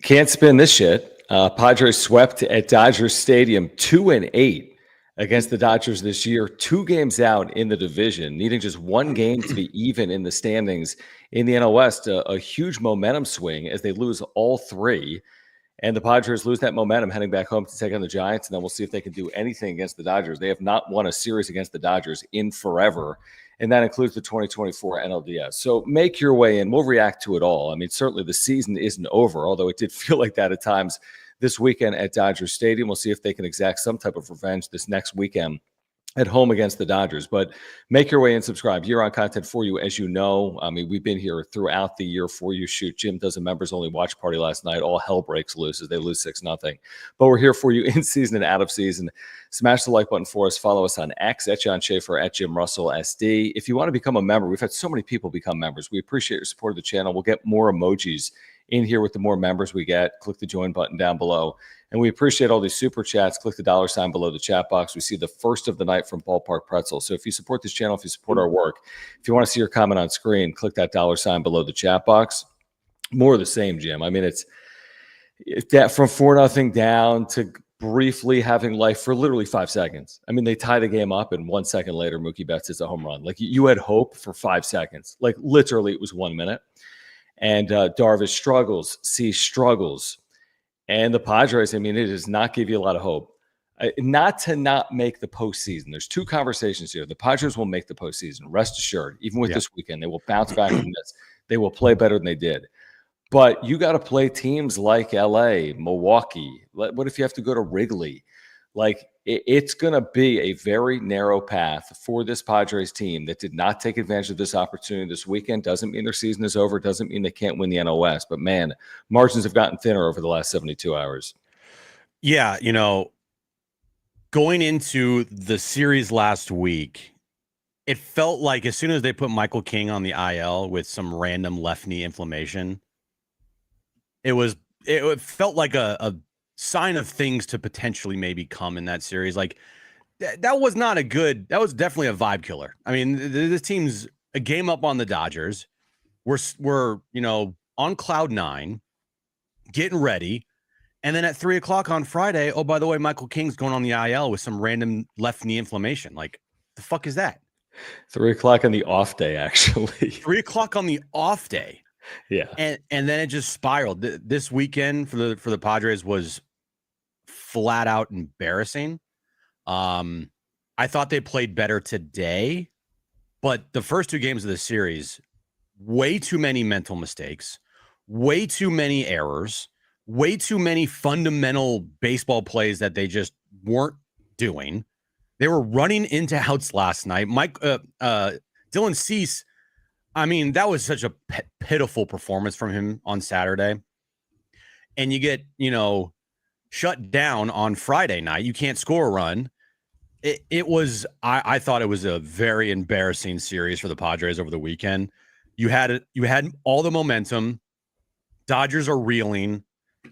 Can't spin this shit. Padres swept at Dodger Stadium 2-8 against the Dodgers this year. 2 games out in the division, needing just 1 game to be even in the standings in the NL West. A huge momentum swing as they lose all 3. And the Padres lose that momentum heading back home to take on the Giants. And then we'll see if they can do anything against the Dodgers. They have not won a series against the Dodgers in forever. And that includes the 2024 NLDS. So make your way in. We'll react to it all. I mean, certainly the season isn't over, although it did feel like that at times this weekend at Dodger Stadium. We'll see if they can exact some type of revenge this next weekend at home against the Dodgers. But make your way and subscribe. Year-round content for you, as you know. I mean, we've been here throughout the year for you. Shoot, Jim does a members-only watch party last night. All hell breaks loose as they lose 6-0. But we're here for you in season and out of season. Smash the like button for us. Follow us on X, at John Schaefer, at Jim Russell SD. If you want to become a member, we've had so many people become members. We appreciate your support of the channel. We'll get more emojis in here with the more members we get. Click the join button down below. And we appreciate all these super chats. Click the $ below the chat box. We see the first of the night from Ballpark Pretzel. So if you support this channel, if you support our work, if you want to see your comment on screen, click that $ below the chat box. More of the same, Jim. I mean, it's that from 4-0 down to briefly having life for literally 5 seconds. I mean, they tie the game up, and 1 second later, Mookie Betts hits a home run. Like, you had hope for 5 seconds. Like, literally, it was 1 minute. And Darvish struggles, Cease struggles. And the Padres, I mean, it does not give you a lot of hope. Not to not make the postseason. There's 2 conversations here. The Padres will make the postseason. Rest assured. Even with this weekend, they will bounce back from this. They will play better than they did. But you got to play teams like LA, Milwaukee. What if you have to go to Wrigley? Like, it's going to be a very narrow path for this Padres team that did not take advantage of this opportunity this weekend. Doesn't mean their season is over. Doesn't mean they can't win the NL West. But, man, margins have gotten thinner over the last 72 hours. Yeah, you know, going into the series last week, it felt like as soon as they put Michael King on the IL with some random left knee inflammation, it felt like a sign of things to potentially maybe come in that series. Like that was definitely a vibe killer. I mean, this team's a game up on the Dodgers. We're on cloud 9, getting ready. And then at 3:00 on Friday, oh, by the way, Michael King's going on the IL with some random left knee inflammation. Like, the fuck is that? 3:00 on the off day, actually. 3:00 on the off day. Yeah. And then it just spiraled. This weekend for the Padres was flat out embarrassing. I thought they played better today, but the first 2 games of the series, way too many mental mistakes, way too many errors, way too many fundamental baseball plays that they just weren't doing. They were running into outs last night. Dylan Cease, I mean, that was such a pitiful performance from him on Saturday. And you get, shut down on Friday night. You can't score a run. I thought it was a very embarrassing series for the Padres over the weekend. You had all the momentum. Dodgers are reeling,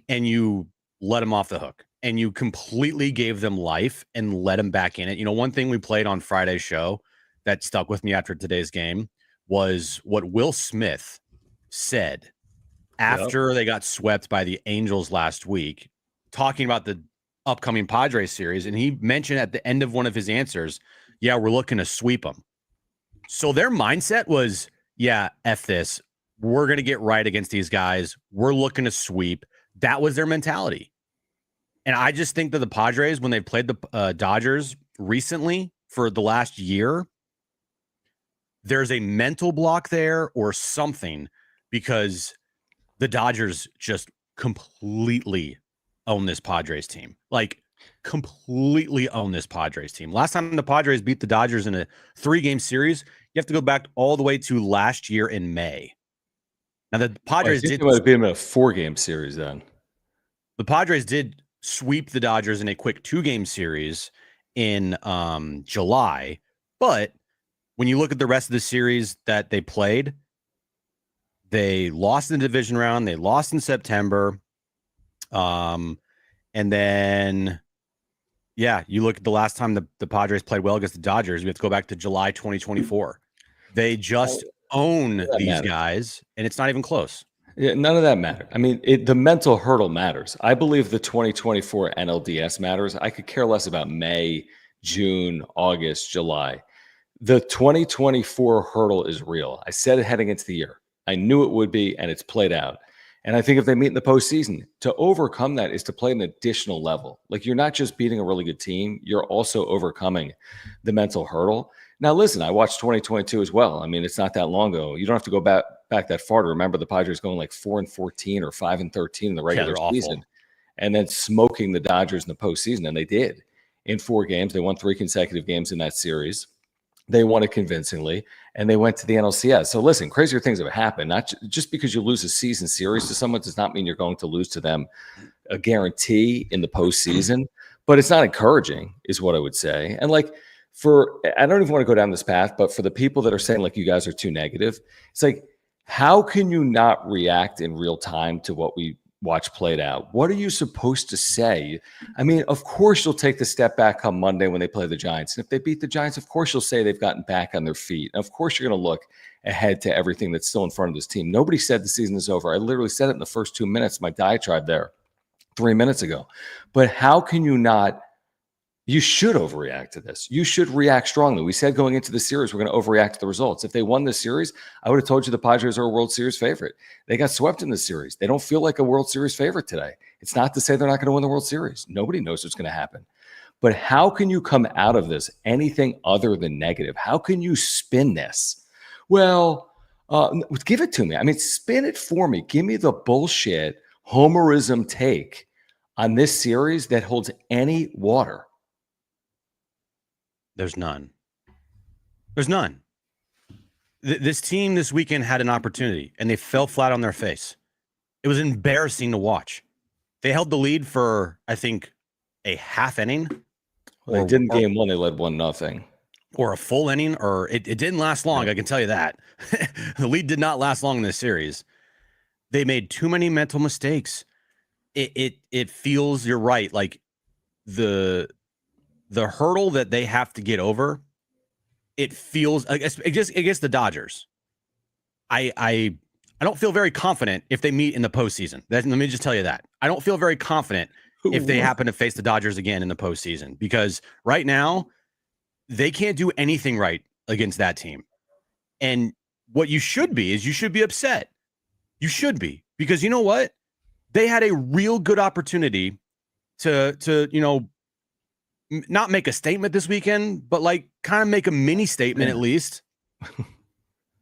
and you let them off the hook, and you completely gave them life and let them back in it. One thing we played on Friday's show that stuck with me after today's game was what Will Smith said after they got swept by the Angels last week, talking about the upcoming Padres series. And he mentioned at the end of one of his answers, yeah, we're looking to sweep them. So their mindset was, yeah, F this. We're going to get right against these guys. We're looking to sweep. That was their mentality. And I just think that the Padres, when they've played the Dodgers recently for the last year, there's a mental block there or something, because the Dodgers just completely own this Padres team. Like, completely own this Padres team. Last time the Padres beat the Dodgers in a 3-game series, you have to go back all the way to last year in May. Now, the Padres did might have been a 4-game series then. The Padres did sweep the Dodgers in a quick 2-game series in July, but when you look at the rest of the series that they played, they lost in the division round. They lost in September. And then, you look at the last time the Padres played well against the Dodgers, we have to go back to July 2024. They just own these guys, and it's not even close. Yeah, none of that mattered. I mean, the mental hurdle matters. I believe the 2024 NLDS matters. I could care less about May, June, August, July. The 2024 hurdle is real. I said it heading into the year. I knew it would be, and it's played out. And I think if they meet in the postseason, to overcome that is to play an additional level. Like, you're not just beating a really good team, you're also overcoming the mental hurdle. Now, listen, I watched 2022 as well. I mean, it's not that long ago. You don't have to go back that far to remember the Padres going like 4-14 or 5-13 in the regular season, and then smoking the Dodgers in the postseason. And they did in 4 games. They won 3 consecutive games in that series. They won it convincingly, and they went to the NLCS. So listen, crazier things have happened. Not just because you lose a season series to someone does not mean you're going to lose to them a guarantee in the postseason. But it's not encouraging, is what I would say. And like, I don't even want to go down this path, but for the people that are saying like you guys are too negative, it's like, how can you not react in real time to what we watch played out? What are you supposed to say? I mean, of course you'll take the step back come Monday when they play the Giants. And if they beat the Giants, of course you'll say they've gotten back on their feet. And of course you're going to look ahead to everything that's still in front of this team. Nobody said the season is over. I literally said it in the first 2 minutes, my diatribe there 3 minutes ago. But how can you not? You should overreact to this. You should react strongly. We said going into the series, we're going to overreact to the results. If they won this series, I would have told you the Padres are a World Series favorite. They got swept in this series. They don't feel like a World Series favorite today. It's not to say they're not going to win the World Series. Nobody knows what's going to happen. But how can you come out of this anything other than negative? How can you spin this? Well, give it to me. I mean, spin it for me. Give me the bullshit homerism take on this series that holds any water. There's none. There's none. This team this weekend had an opportunity, and they fell flat on their face. It was embarrassing to watch. They held the lead for, I think, a half inning. Well, they didn't game 1. They led 1-0. Or a full inning, or it didn't last long. I can tell you that. The lead did not last long in this series. They made too many mental mistakes. It feels, you're right, like the hurdle that they have to get over, it feels against the Dodgers. I don't feel very confident if they meet in the postseason. Let me just tell you that. I don't feel very confident if they happen to face the Dodgers again in the postseason, because right now they can't do anything right against that team. And what you should be is you should be upset. You should be, because you know what? They had a real good opportunity to not make a statement this weekend, but like kind of make a mini statement at least.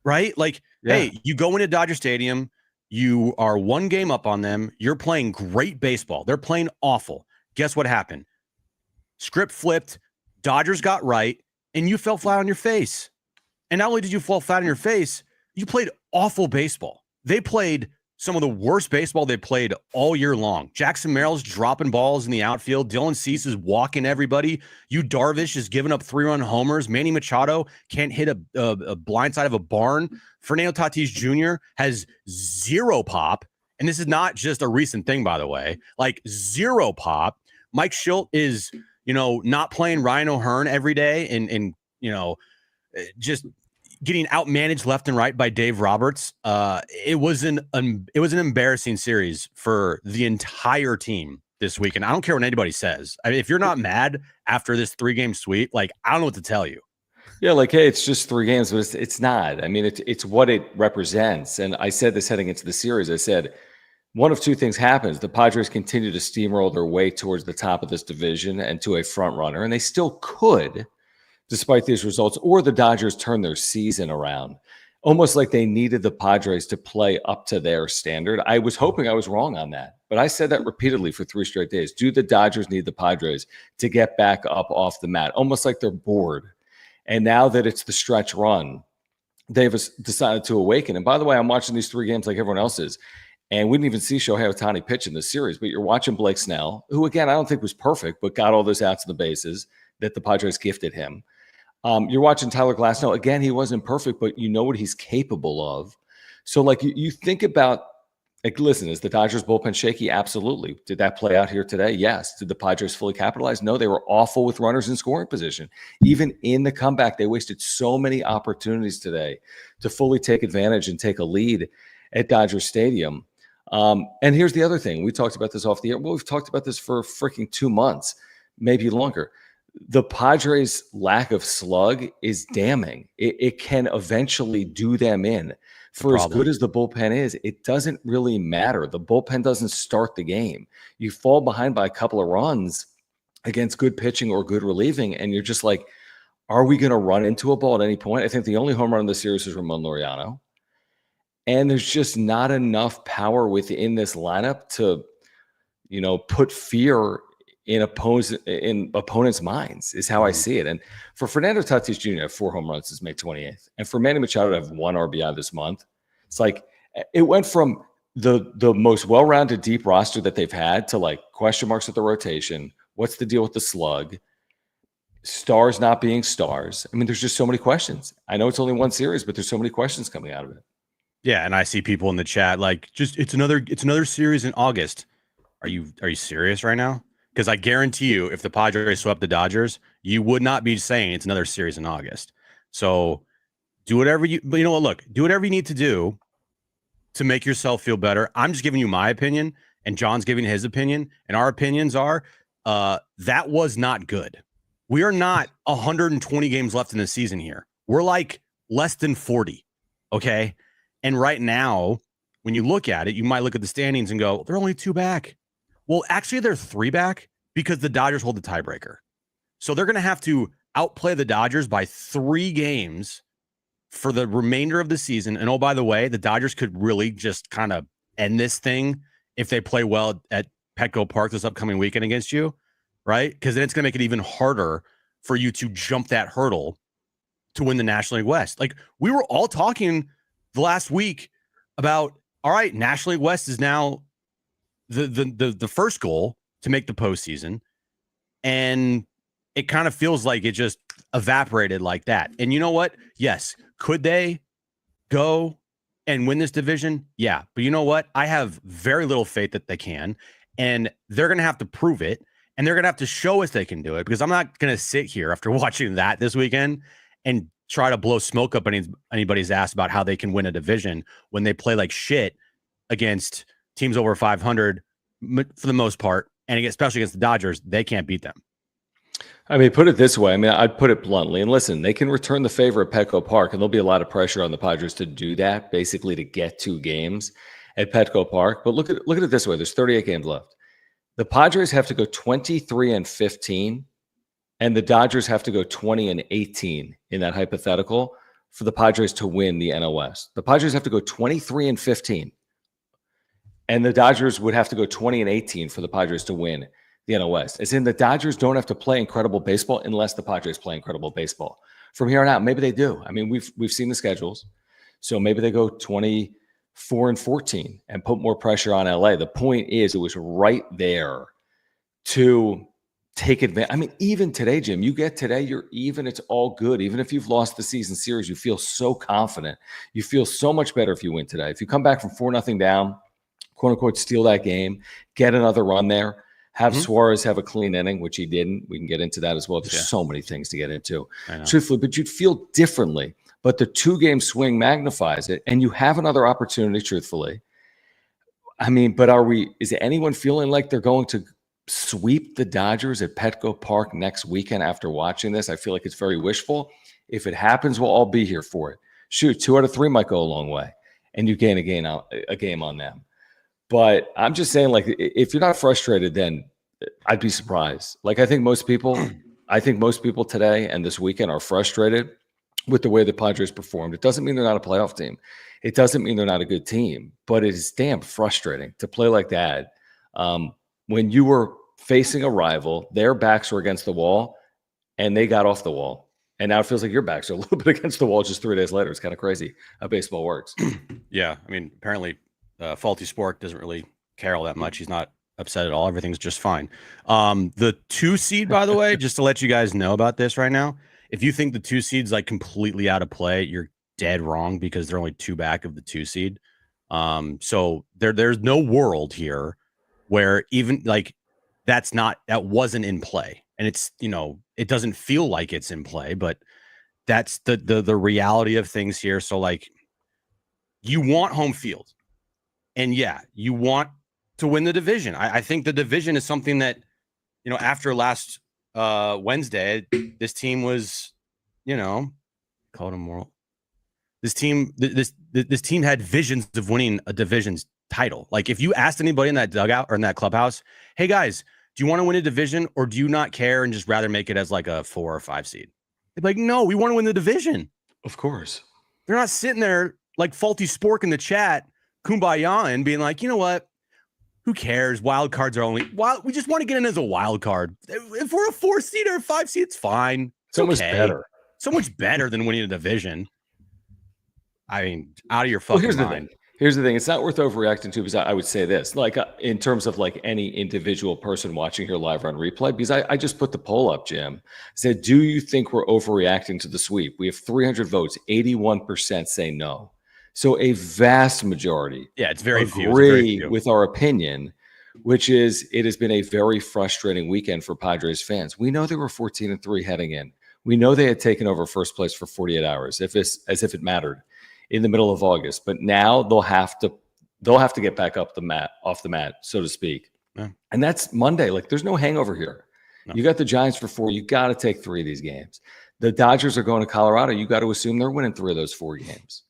Right? Like, hey, you go into Dodger Stadium, you are 1 game up on them, you're playing great baseball. They're playing awful. Guess what happened? Script flipped, Dodgers got right, and you fell flat on your face. And not only did you fall flat on your face, you played awful baseball. They played some of the worst baseball they played all year long. Jackson Merrill's dropping balls in the outfield. Dylan Cease is walking everybody. Darvish is giving up 3-run homers. Manny Machado can't hit a blind side of a barn. Fernando Tatis Jr. has 0 pop. And this is not just a recent thing, by the way. Like, 0 pop. Mike Schilt is, not playing Ryan O'Hearn every day and just getting outmanaged left and right by Dave Roberts. It was an embarrassing series for the entire team this week. And I don't care what anybody says. I mean, if you're not mad after this 3-game sweep, like, I don't know what to tell you. Yeah, like, hey, it's just 3 games, but it's not. I mean, it's what it represents. And I said this heading into the series. I said, one of 2 things happens. The Padres continue to steamroll their way towards the top of this division and to a front runner, and they still could, despite these results, or the Dodgers turn their season around, almost like they needed the Padres to play up to their standard. I was hoping I was wrong on that, but I said that repeatedly for 3 straight days. Do the Dodgers need the Padres to get back up off the mat? Almost like they're bored. And now that it's the stretch run, they've decided to awaken. And by the way, I'm watching these 3 games like everyone else is. And we didn't even see Shohei Ohtani pitch in this series, but you're watching Blake Snell, who, again, I don't think was perfect, but got all those outs of the bases that the Padres gifted him. You're watching Tyler Glasnow. Again, he wasn't perfect, but you know what he's capable of. So, like, you think about, like, listen, is the Dodgers bullpen shaky? Absolutely. Did that play out here today? Yes. Did the Padres fully capitalize? No, they were awful with runners in scoring position. Even in the comeback, they wasted so many opportunities today to fully take advantage and take a lead at Dodger Stadium. And here's the other thing. We talked about this off the air. Well, we've talked about this for freaking 2 months, maybe longer. The Padres' lack of slug is damning. It can eventually do them in. For as good as the bullpen is, it doesn't really matter. The bullpen doesn't start the game. You fall behind by a couple of runs against good pitching or good relieving, and you're just like, are we going to run into a ball at any point? I think the only home run in the series is Ramon Laureano. And there's just not enough power within this lineup to, put fear in opponents' minds, is how I see it. And for Fernando Tatis Jr. to have 4 home runs since May 28th, and for Manny Machado to have 1 RBI this month, it's like it went from the most well-rounded deep roster that they've had to like question marks at the rotation. What's the deal with the slug? Stars not being stars. I mean, there's just so many questions. I know it's only one series, but there's so many questions coming out of it. Yeah, and I see people in the chat like, just it's another series in August. Are you serious right now? Because I guarantee you, if the Padres swept the Dodgers, you would not be saying it's another series in August. So do whatever but you know what? Look, do whatever you need to do to make yourself feel better. I'm just giving you my opinion, and John's giving his opinion, and our opinions are that was not good. We are not 120 games left in the season here. We're like less than 40. Okay. And right now, when you look at it, you might look at the standings and go, they're only 2 back. Well, actually, they're 3 back because the Dodgers hold the tiebreaker. So they're going to have to outplay the Dodgers by 3 games for the remainder of the season. And oh, by the way, the Dodgers could really just kind of end this thing if they play well at Petco Park this upcoming weekend against you, right? Because then it's going to make it even harder for you to jump that hurdle to win the National League West. Like, we were all talking the last week about, all right, National League West is now the first goal to make the postseason. And it kind of feels like it just evaporated like that. And you know what? Yes. Could they go and win this division? Yeah. But you know what? I have very little faith that they can. And they're going to have to prove it. And they're going to have to show us they can do it, because I'm not going to sit here after watching that this weekend and try to blow smoke up anybody's ass about how they can win a division when they play like shit against teams over 500 for the most part, and especially against the Dodgers. They can't beat them. I mean, put it this way. I mean, I'd put it bluntly. And listen, they can return the favor at Petco Park, and there'll be a lot of pressure on the Padres to do that, basically to get 2 games at Petco Park. But look at it this way. There's 38 games left. The Padres have to go 23-15, and the Dodgers have to go 20-18 in that hypothetical for the Padres to win the NL West. The Padres have to go 23-15, and the Dodgers would have to go 20-18 for the Padres to win the NL West. As in, the Dodgers don't have to play incredible baseball unless the Padres play incredible baseball. From here on out, maybe they do. I mean, we've seen the schedules, so maybe they go 24-14 and put more pressure on LA. The point is, it was right there to take advantage. I mean, even today, Jim, you get today, you're even. It's all good. Even if you've lost the season series, you feel so confident. You feel so much better if you win today. If you come back from 4-0 down, quote unquote, steal that game, get another run there, have Suarez have a clean inning, which he didn't. We can get into that as well. There's so many things to get into, truthfully, but you'd feel differently. But the 2-game swing magnifies it, and you have another opportunity, truthfully. I mean, but is anyone feeling like they're going to sweep the Dodgers at Petco Park next weekend after watching this? I feel like it's very wishful. If it happens, we'll all be here for it. Shoot, 2 out of 3 might go a long way, and you gain a game on them. But I'm just saying, like, if you're not frustrated, then I'd be surprised. Like, I think most people today and this weekend are frustrated with the way the Padres performed. It doesn't mean they're not a playoff team. It doesn't mean they're not a good team, but it is damn frustrating to play like that. When you were facing a rival, their backs were against the wall, and they got off the wall. And now it feels like your backs are a little bit against the wall just 3 days later. It's kind of crazy how baseball works. Yeah. I mean, apparently Faulty Sport doesn't really care all that much. He's not upset at all. Everything's just fine. The 2 seed, by the way, just to let you guys know about this right now, if you think the 2 seed's like completely out of play, you're dead wrong, because they're only 2 back of the 2 seed. So there's no world here where even like that wasn't in play. And it's, it doesn't feel like it's in play, but that's the reality of things here. So like, you want home field. And yeah, you want to win the division. I think the division is something that, after last Wednesday, this team was, called them moral. This team, this team had visions of winning a division's title. Like if you asked anybody in that dugout or in that clubhouse, hey guys, do you want to win a division or do you not care and just rather make it as like a 4 or 5 seed? They'd be like, no, we want to win the division. Of course. They're not sitting there like Faulty Spork in the chat, kumbaya and being like, you know what? Who cares? Wild cards are only wild. We just want to get in as a wild card. If we're a 4 seed or a 5 seed, it's fine. It's so much better. So much better than winning a division. I mean, out of your fucking mind. Here's the thing. It's not worth overreacting to because I would say this, like in terms of like any individual person watching here live on replay, because I just put the poll up, Jim. I said, do you think we're overreacting to the sweep? We have 300 votes. 81% say no. So a vast majority it's very few. Agree with our opinion, which is it has been a very frustrating weekend for Padres fans. We know they were 14-3 heading in. We know they had taken over first place for 48 hours, as if it mattered, in the middle of August. But now they'll have to get back off the mat, so to speak. Yeah. And that's Monday. Like there's no hangover here. No. You got the Giants for 4. You got to take 3 of these games. The Dodgers are going to Colorado. You got to assume they're winning 3 of those 4 games.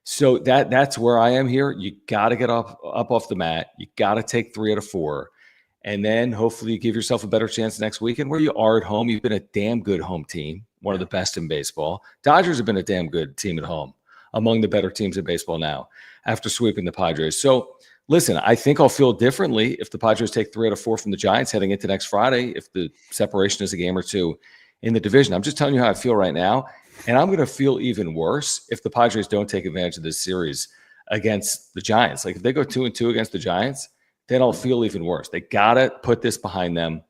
So that's where I am here. You got to get up off the mat. You got to take 3 out of 4. And then hopefully you give yourself a better chance next weekend where you are at home. You've been a damn good home team, one of the best in baseball. Dodgers have been a damn good team at home, among the better teams in baseball now after sweeping the Padres. So listen, I think I'll feel differently if the Padres take 3 out of 4 from the Giants heading into next Friday, if the separation is a game or 2 in the division. I'm just telling you how I feel right now. And I'm going to feel even worse if the Padres don't take advantage of this series against the Giants. Like if they go 2-2 against the Giants, then I'll feel even worse. They got to put this behind them.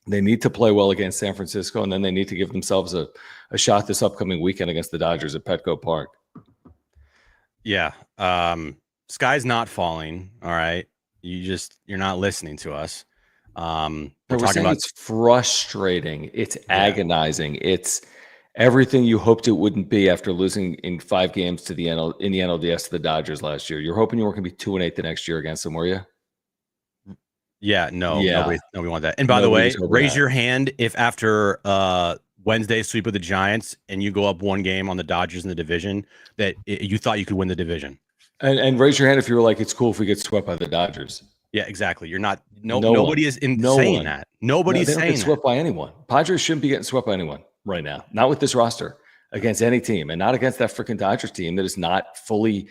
They need to play well against San Francisco, and then they need to give themselves a shot this upcoming weekend against the Dodgers at Petco Park. Yeah. Sky's not falling. All right. You're not listening to us. We're talking about it's frustrating. It's agonizing. It's everything you hoped it wouldn't be after losing in 5 games to in the NLDS to the Dodgers last year. You're hoping you weren't going to be 2-8 the next year against them, were you? Yeah, no, nobody want that. And by the way, raise your hand if after Wednesday sweep of the Giants and you go up 1 game on the Dodgers in the division that you thought you could win the division. And raise your hand if you were like, it's cool if we get swept by the Dodgers. Yeah, exactly. You're not. Nobody is saying that. Nobody's saying that. Swept by anyone. Padres shouldn't be getting swept by anyone right now. Not with this roster against any team, and not against that freaking Dodgers team that is not fully.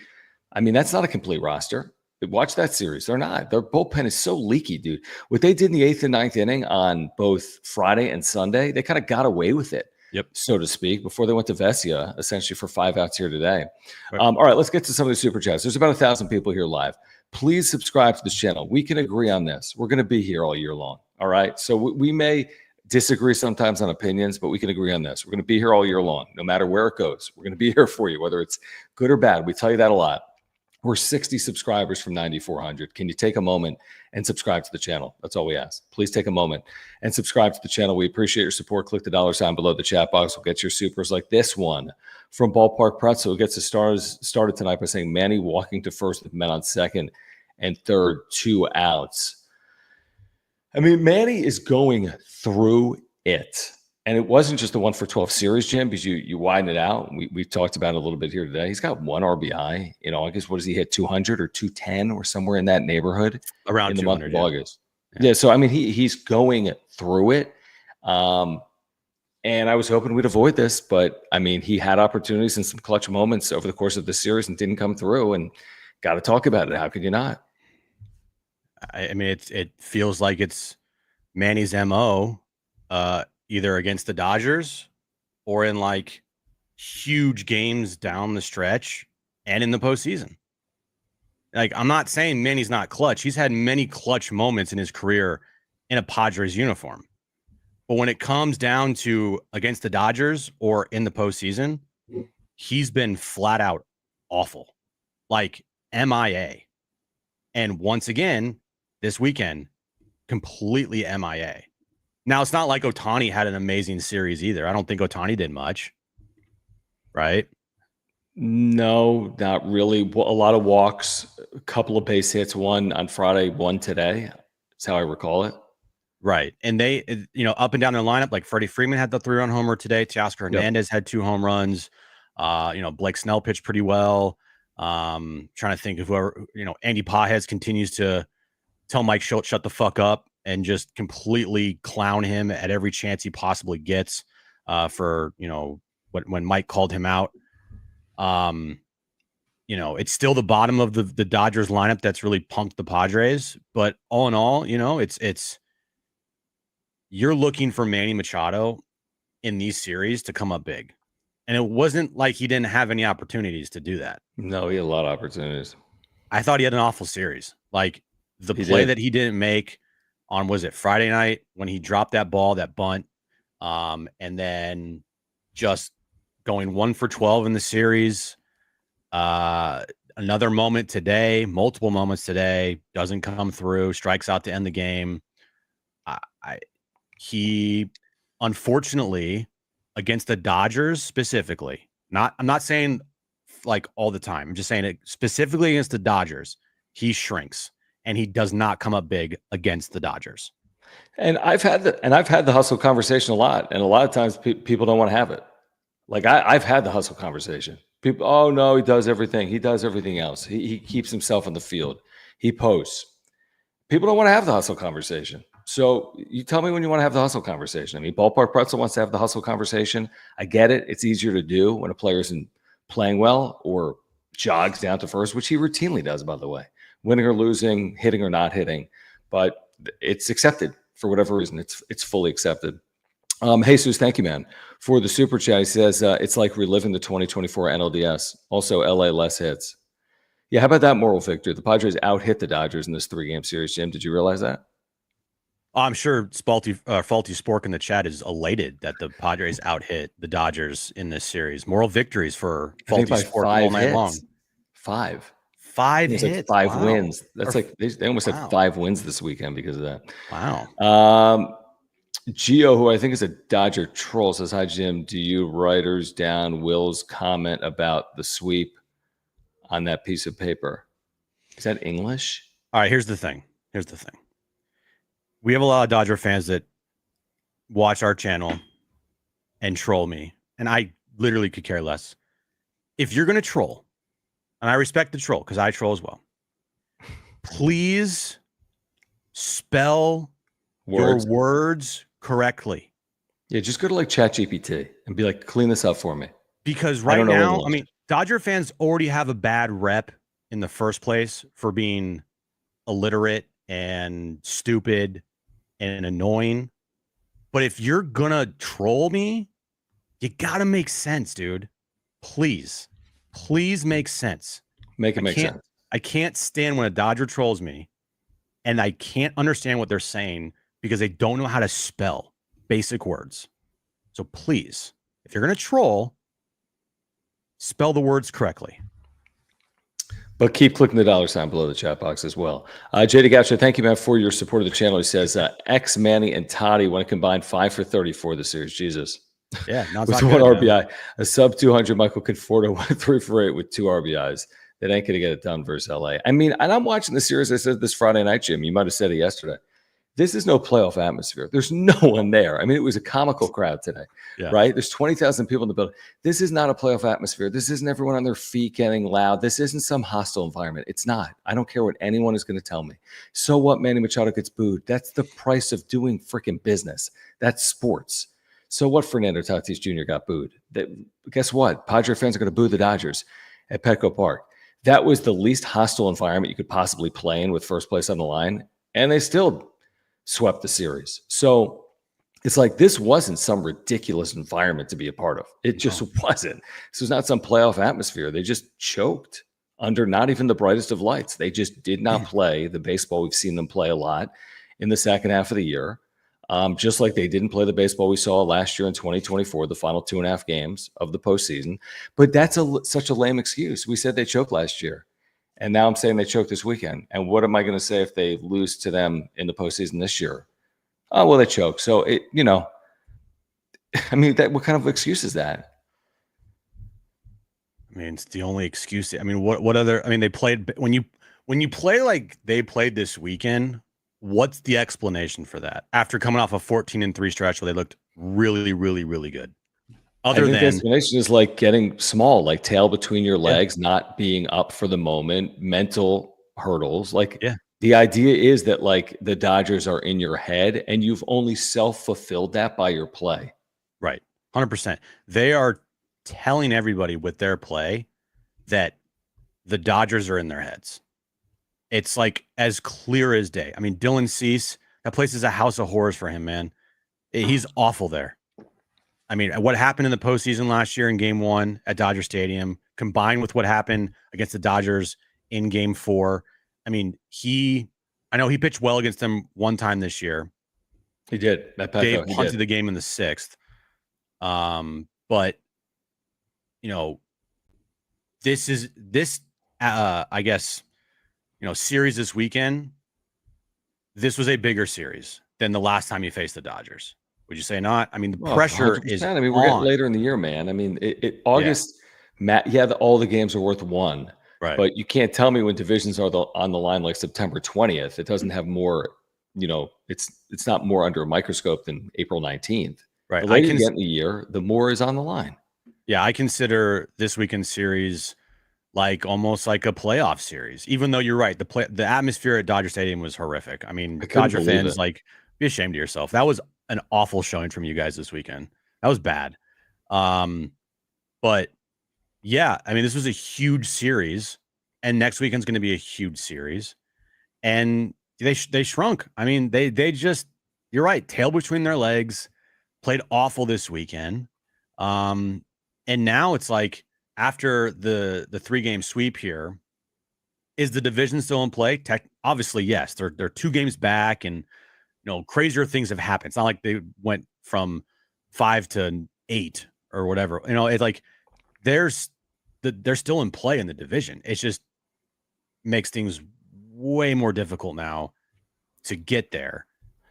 I mean, that's not a complete roster. Watch that series. They're not. Their bullpen is so leaky, dude. What they did in the 8th and 9th inning on both Friday and Sunday, they kind of got away with it, so to speak, before they went to Vesia, essentially for 5 outs here today. Right. All right, let's get to some of the super chats. There's about 1,000 people here live. Please subscribe to this channel. We can agree on this. We're going to be here all year long. All right. So we may disagree sometimes on opinions, but we can agree on this. We're going to be here all year long, no matter where it goes. We're going to be here for you, whether it's good or bad. We tell you that a lot. We're 60 subscribers from 9,400. Can you take a moment and subscribe to the channel? That's all we ask. Please take a moment and subscribe to the channel. We appreciate your support. Click the $ below the chat box. We'll get your supers like this one from Ballpark Pretzel, who gets us started tonight by saying Manny walking to first with men on second and third, 2 outs. I mean, Manny is going through it. And it wasn't just the 1-for-12 series, Jim, because you widen it out. We've talked about it a little bit here today. He's got 1 RBI in August. What does he hit? 200 or 210 or somewhere in that neighborhood around in the month of August. Yeah. So, I mean, he's going through it. And I was hoping we'd avoid this, but I mean, he had opportunities and some clutch moments over the course of the series and didn't come through, and got to talk about it. How could you not? I mean, it feels like it's Manny's MO, either against the Dodgers or in like huge games down the stretch and in the postseason. Like, I'm not saying Manny's not clutch. He's had many clutch moments in his career in a Padres uniform. But when it comes down to against the Dodgers or in the postseason, he's been flat out awful, like MIA. And once again, this weekend, completely MIA. Now, it's not like Ohtani had an amazing series either. I don't think Ohtani did much, right? No, not really. A lot of walks, a couple of base hits, one on Friday, one today. That's how I recall it. Right. And they, up and down their lineup, like Freddie Freeman had the 3-run homer today. Teoscar Yep. Hernandez had 2 home runs. Blake Snell pitched pretty well. Trying to think of whoever, Andy Pajes continues to tell Mike Schultz, shut the fuck up, and just completely clown him at every chance he possibly gets for, when Mike called him out. It's still the bottom of the Dodgers lineup that's really punked the Padres. But all in all, it's you're looking for Manny Machado in these series to come up big. And it wasn't like he didn't have any opportunities to do that. No, he had a lot of opportunities. I thought he had an awful series. Like the play that he didn't make on, was it Friday night when he dropped that ball, that bunt, and then just going 1 for 12 in the series. Another moment today, multiple moments today, doesn't come through, strikes out to end the game. He, unfortunately, against the Dodgers specifically, I'm not saying like all the time, I'm just saying it specifically against the Dodgers, he shrinks and he does not come up big against the Dodgers. And I've had the hustle conversation a lot, and a lot of times people don't want to have it. Like I've had the hustle conversation. People, oh no, he does everything. He does everything else. He keeps himself on the field. He posts. People don't want to have the hustle conversation. So you tell me when you want to have the hustle conversation. I mean, Ballpark Pretzel wants to have the hustle conversation. I get it. It's easier to do when a player isn't playing well or jogs down to first, which he routinely does, by the way, winning or losing, hitting or not hitting. But it's accepted for whatever reason. It's fully accepted. Jesus, thank you, man, for the super chat. He says it's like reliving the 2024 NLDS. Also, LA less hits. Yeah, how about that moral victory? The Padres out-hit the Dodgers in this 3-game series. Jim, did you realize that? I'm sure Faulty Spork in the chat is elated that the Padres out-hit the Dodgers in this series. Moral victories for Faulty Spork all night long. Five hits. Like 5 wins. That's they almost had 5 wins this weekend because of that. Wow. Gio, who I think is a Dodger troll, says, hi, Jim. Do you writers down Will's comment about the sweep on that piece of paper? Is that English? All right, here's the thing. We have a lot of Dodger fans that watch our channel and troll me, and I literally could care less. If you're going to troll, and I respect the troll because I troll as well, please spell your words correctly. Yeah, just go to like ChatGPT and be like, clean this up for me. Because right now, I mean, Dodger fans already have a bad rep in the first place for being illiterate and stupid and annoying. But if you're gonna troll me, you gotta make sense, dude. Please make sense. Make sense. I can't stand when a Dodger trolls me and I can't understand what they're saying because they don't know how to spell basic words. So please, if you're gonna troll, spell the words correctly. But keep clicking the $ below the chat box as well. JD Goucher, thank you, man, for your support of the channel. He says, X, Manny, and Toddy want to combine 5 for 34 this series. Jesus. Yeah. With one RBI. A sub 200 Michael Conforto went 3 for 8 with 2 RBIs. That ain't going to get it done versus LA. I mean, and I'm watching the series. I said this Friday night, Jim. You might have said it yesterday. This is no playoff atmosphere. There's no one there. I mean, it was a comical crowd today, right? There's 20,000 people in the building. This is not a playoff atmosphere. This isn't everyone on their feet getting loud. This isn't some hostile environment. It's not. I don't care what anyone is going to tell me. So what? Manny Machado gets booed. That's the price of doing freaking business. That's sports. So what? Fernando Tatis Jr. got booed. Guess what? Padre fans are going to boo the Dodgers at Petco Park. That was the least hostile environment you could possibly play in with first place on the line, and they still swept the series. So it's like this wasn't some ridiculous environment to be a part of. It just wasn't. This was not some playoff atmosphere. They just choked under not even the brightest of lights. They just did not play the baseball we've seen them play a lot in the second half of the year, just like they didn't play the baseball we saw last year in 2024, the final 2.5 games of the postseason. But that's such a lame excuse. We said they choked last year. And now I'm saying they choked this weekend. And what am I going to say if they lose to them in the postseason this year? Oh, well, they choked. So, I mean, what kind of excuse is that? I I mean, it's the only excuse. I mean, what other? I mean, they played when you play like they played this weekend. What's the explanation for that? After coming off a 14-3 stretch where they looked really, really, really good. I Other think the than explanation is like getting small, like tail between your yeah, legs, not being up for the moment, mental hurdles. Like yeah, the idea is that like the Dodgers are in your head and you've only self-fulfilled that by your play. right, 100%. They are telling everybody with their play that the Dodgers are in their heads. It's like as clear as day. I mean, Dylan Cease, that place is a house of horrors for him, man. He's awful there. I mean, what happened in the postseason last year in Game 1 at Dodger Stadium, combined with what happened against the Dodgers in Game 4. I mean, I know he pitched well against them one time this year. He did. Matt Dave Petco, he punted did. the game in the 6th. But you know, this I guess, series this weekend. This was a bigger series than the last time you faced the Dodgers. Would you say not? I mean, the Well, pressure is 100%. I mean, we're getting on. later in the year, man. I mean, Yeah, August, Matt, yeah, all the games are worth one, right. but you can't tell me when divisions are on the line like September 20th. It doesn't have more, it's not more under a microscope than April 19th. Right. The later you get in the year, the more is on the line. Yeah, I consider this weekend series like almost like a playoff series. Even though you're right, the atmosphere at Dodger Stadium was horrific. I mean, I couldn't Dodger believe fans, it. like, be ashamed of yourself. That was an awful showing from you guys this weekend. That was bad. But yeah, I mean, this was a huge series, and next weekend's going to be a huge series, and they shrunk. I mean, they just, you're right, tail between their legs, played awful this weekend. And now it's like after the 3-game sweep here, is the division still in play? Obviously, yes. They're 2 games back, and crazier things have happened. It's not like they went from 5 to 8 or whatever. It's like they're still in play in the division. It just makes things way more difficult now to get there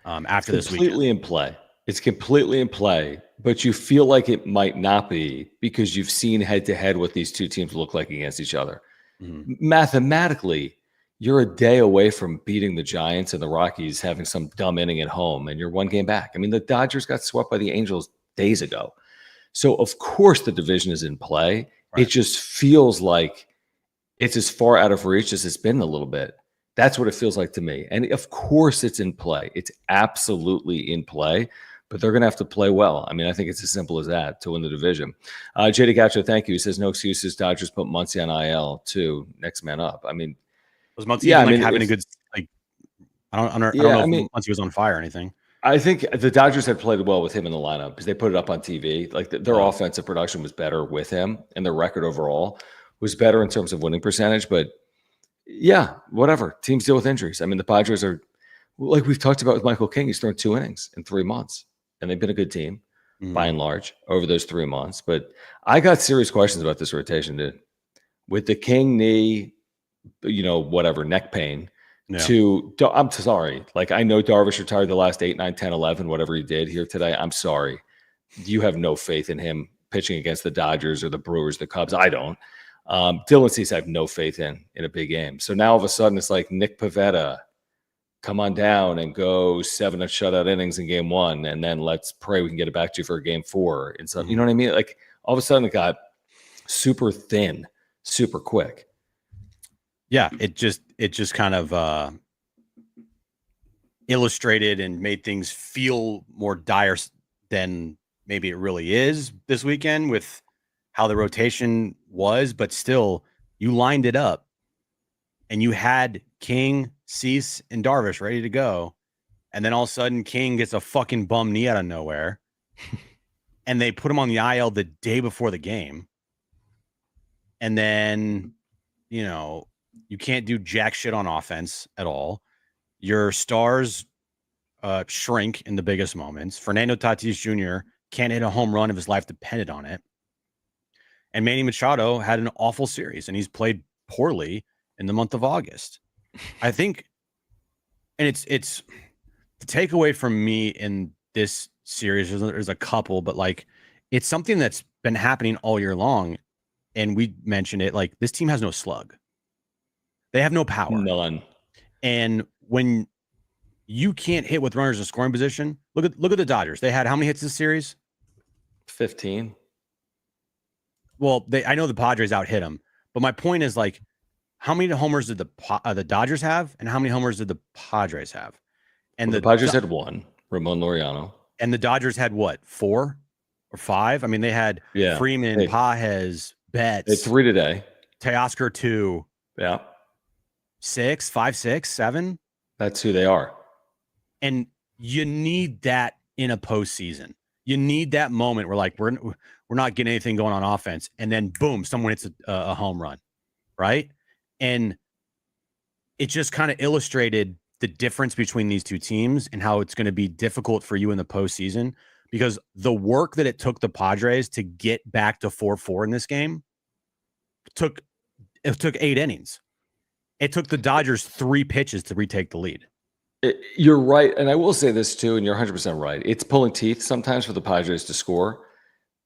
after this weekend. Completely in play. It's completely in play, but you feel like it might not be because you've seen head to head what these two teams look like against each other. Mm-hmm. Mathematically, you're a day away from beating the Giants and the Rockies having some dumb inning at home, and you're 1 game back. I mean, the Dodgers got swept by the Angels days ago. So, of course, the division is in play. Right. It just feels like it's as far out of reach as it's been in a little bit. That's what it feels like to me. And of course, it's in play. It's absolutely in play, but they're going to have to play well. I mean, I think it's as simple as that to win the division. JD Gacho, thank you. He says, no excuses. Dodgers put Muncy on IL too. Next man up. I mean, was Muncy yeah, even I mean, having a good, like, I don't know yeah, if Muncy was on fire or anything. I think the Dodgers had played well with him in the lineup because they put it up on TV. Like their offensive production was better with him, and their record overall was better in terms of winning percentage. But yeah, whatever. Teams deal with injuries. I mean, the Padres are, like we've talked about with Michael King, he's thrown 2 innings in 3 months, and they've been a good team by and large over those 3 months. But I got serious questions about this rotation, dude. With the King knee, whatever, neck pain. Yeah. I'm sorry. Like, I know Darvish retired the last 8, 9, 10, 11, whatever he did here today. I'm sorry. You have no faith in him pitching against the Dodgers or the Brewers, the Cubs. I don't. Dylan Cease, I have no faith in a big game. So now all of a sudden it's like Nick Pivetta, come on down and go 7 shutout innings in game 1, and then let's pray we can get it back to you for game 4. And so, you know what I mean? Like, all of a sudden it got super thin, super quick. Yeah, it just kind of illustrated and made things feel more dire than maybe it really is this weekend with how the rotation was, but still you lined it up and you had King, Cease, and Darvish ready to go. And then all of a sudden King gets a fucking bum knee out of nowhere and they put him on the IL the day before the game. And then, you can't do jack shit on offense at all. Your stars shrink in the biggest moments. Fernando Tatis Jr. can't hit a home run if his life depended on it. And Manny Machado had an awful series, and he's played poorly in the month of August. I think, and it's the takeaway from me in this series, there's a couple, but like it's something that's been happening all year long. and we mentioned it, like this team has no slug. They have no power. None. And when you can't hit with runners in scoring position, look at the Dodgers. They had how many hits this series? 15. Well, I know the Padres out hit them, but my point is like, how many homers did the Dodgers have, and how many homers did the Padres have? And The Padres had 1, Ramon Laureano. And the Dodgers had what, 4 or 5? I mean, they had Freeman, Pages, Betts. They had 3 today. Teoscar 2. Yeah. 6, 5, 6, 7. That's who they are. And you need that in a postseason. You need that moment where like we're not getting anything going on offense, and then boom, someone hits a home run, right? And it just kind of illustrated the difference between these two teams and how it's going to be difficult for you in the postseason, because the work that it took the Padres to get back to 4-4 in this game took 8 innings. It took the Dodgers 3 pitches to retake the lead. You're right. And I will say this too, and you're 100% right. It's pulling teeth sometimes for the Padres to score.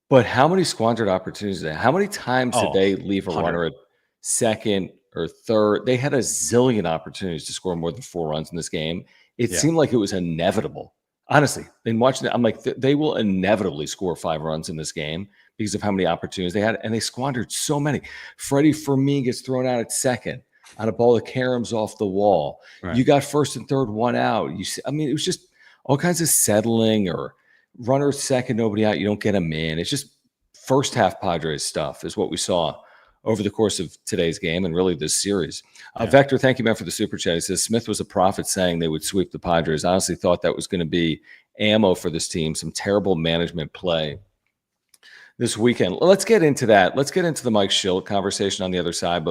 But how many squandered opportunities did they? How many times did they leave a 100. runner at second or third? They had a zillion opportunities to score more than 4 runs in this game. It seemed like it was inevitable. Honestly, in watching it, I'm like, they will inevitably score 5 runs in this game because of how many opportunities they had. And they squandered so many. Freddie Fermin gets thrown out at second on a ball that caroms off the wall. Right. You got first and third, 1 out. I mean, it was just all kinds of settling, or runner second, nobody out, you don't get them in. It's just first half Padres stuff is what we saw over the course of today's game and really this series. Vector, thank you, man, for the super chat. He says Smith was a prophet saying they would sweep the Padres. I honestly thought that was going to be ammo for this team. Some terrible management play this weekend. Let's get into that. Let's get into the Mike Shildt conversation on the other side,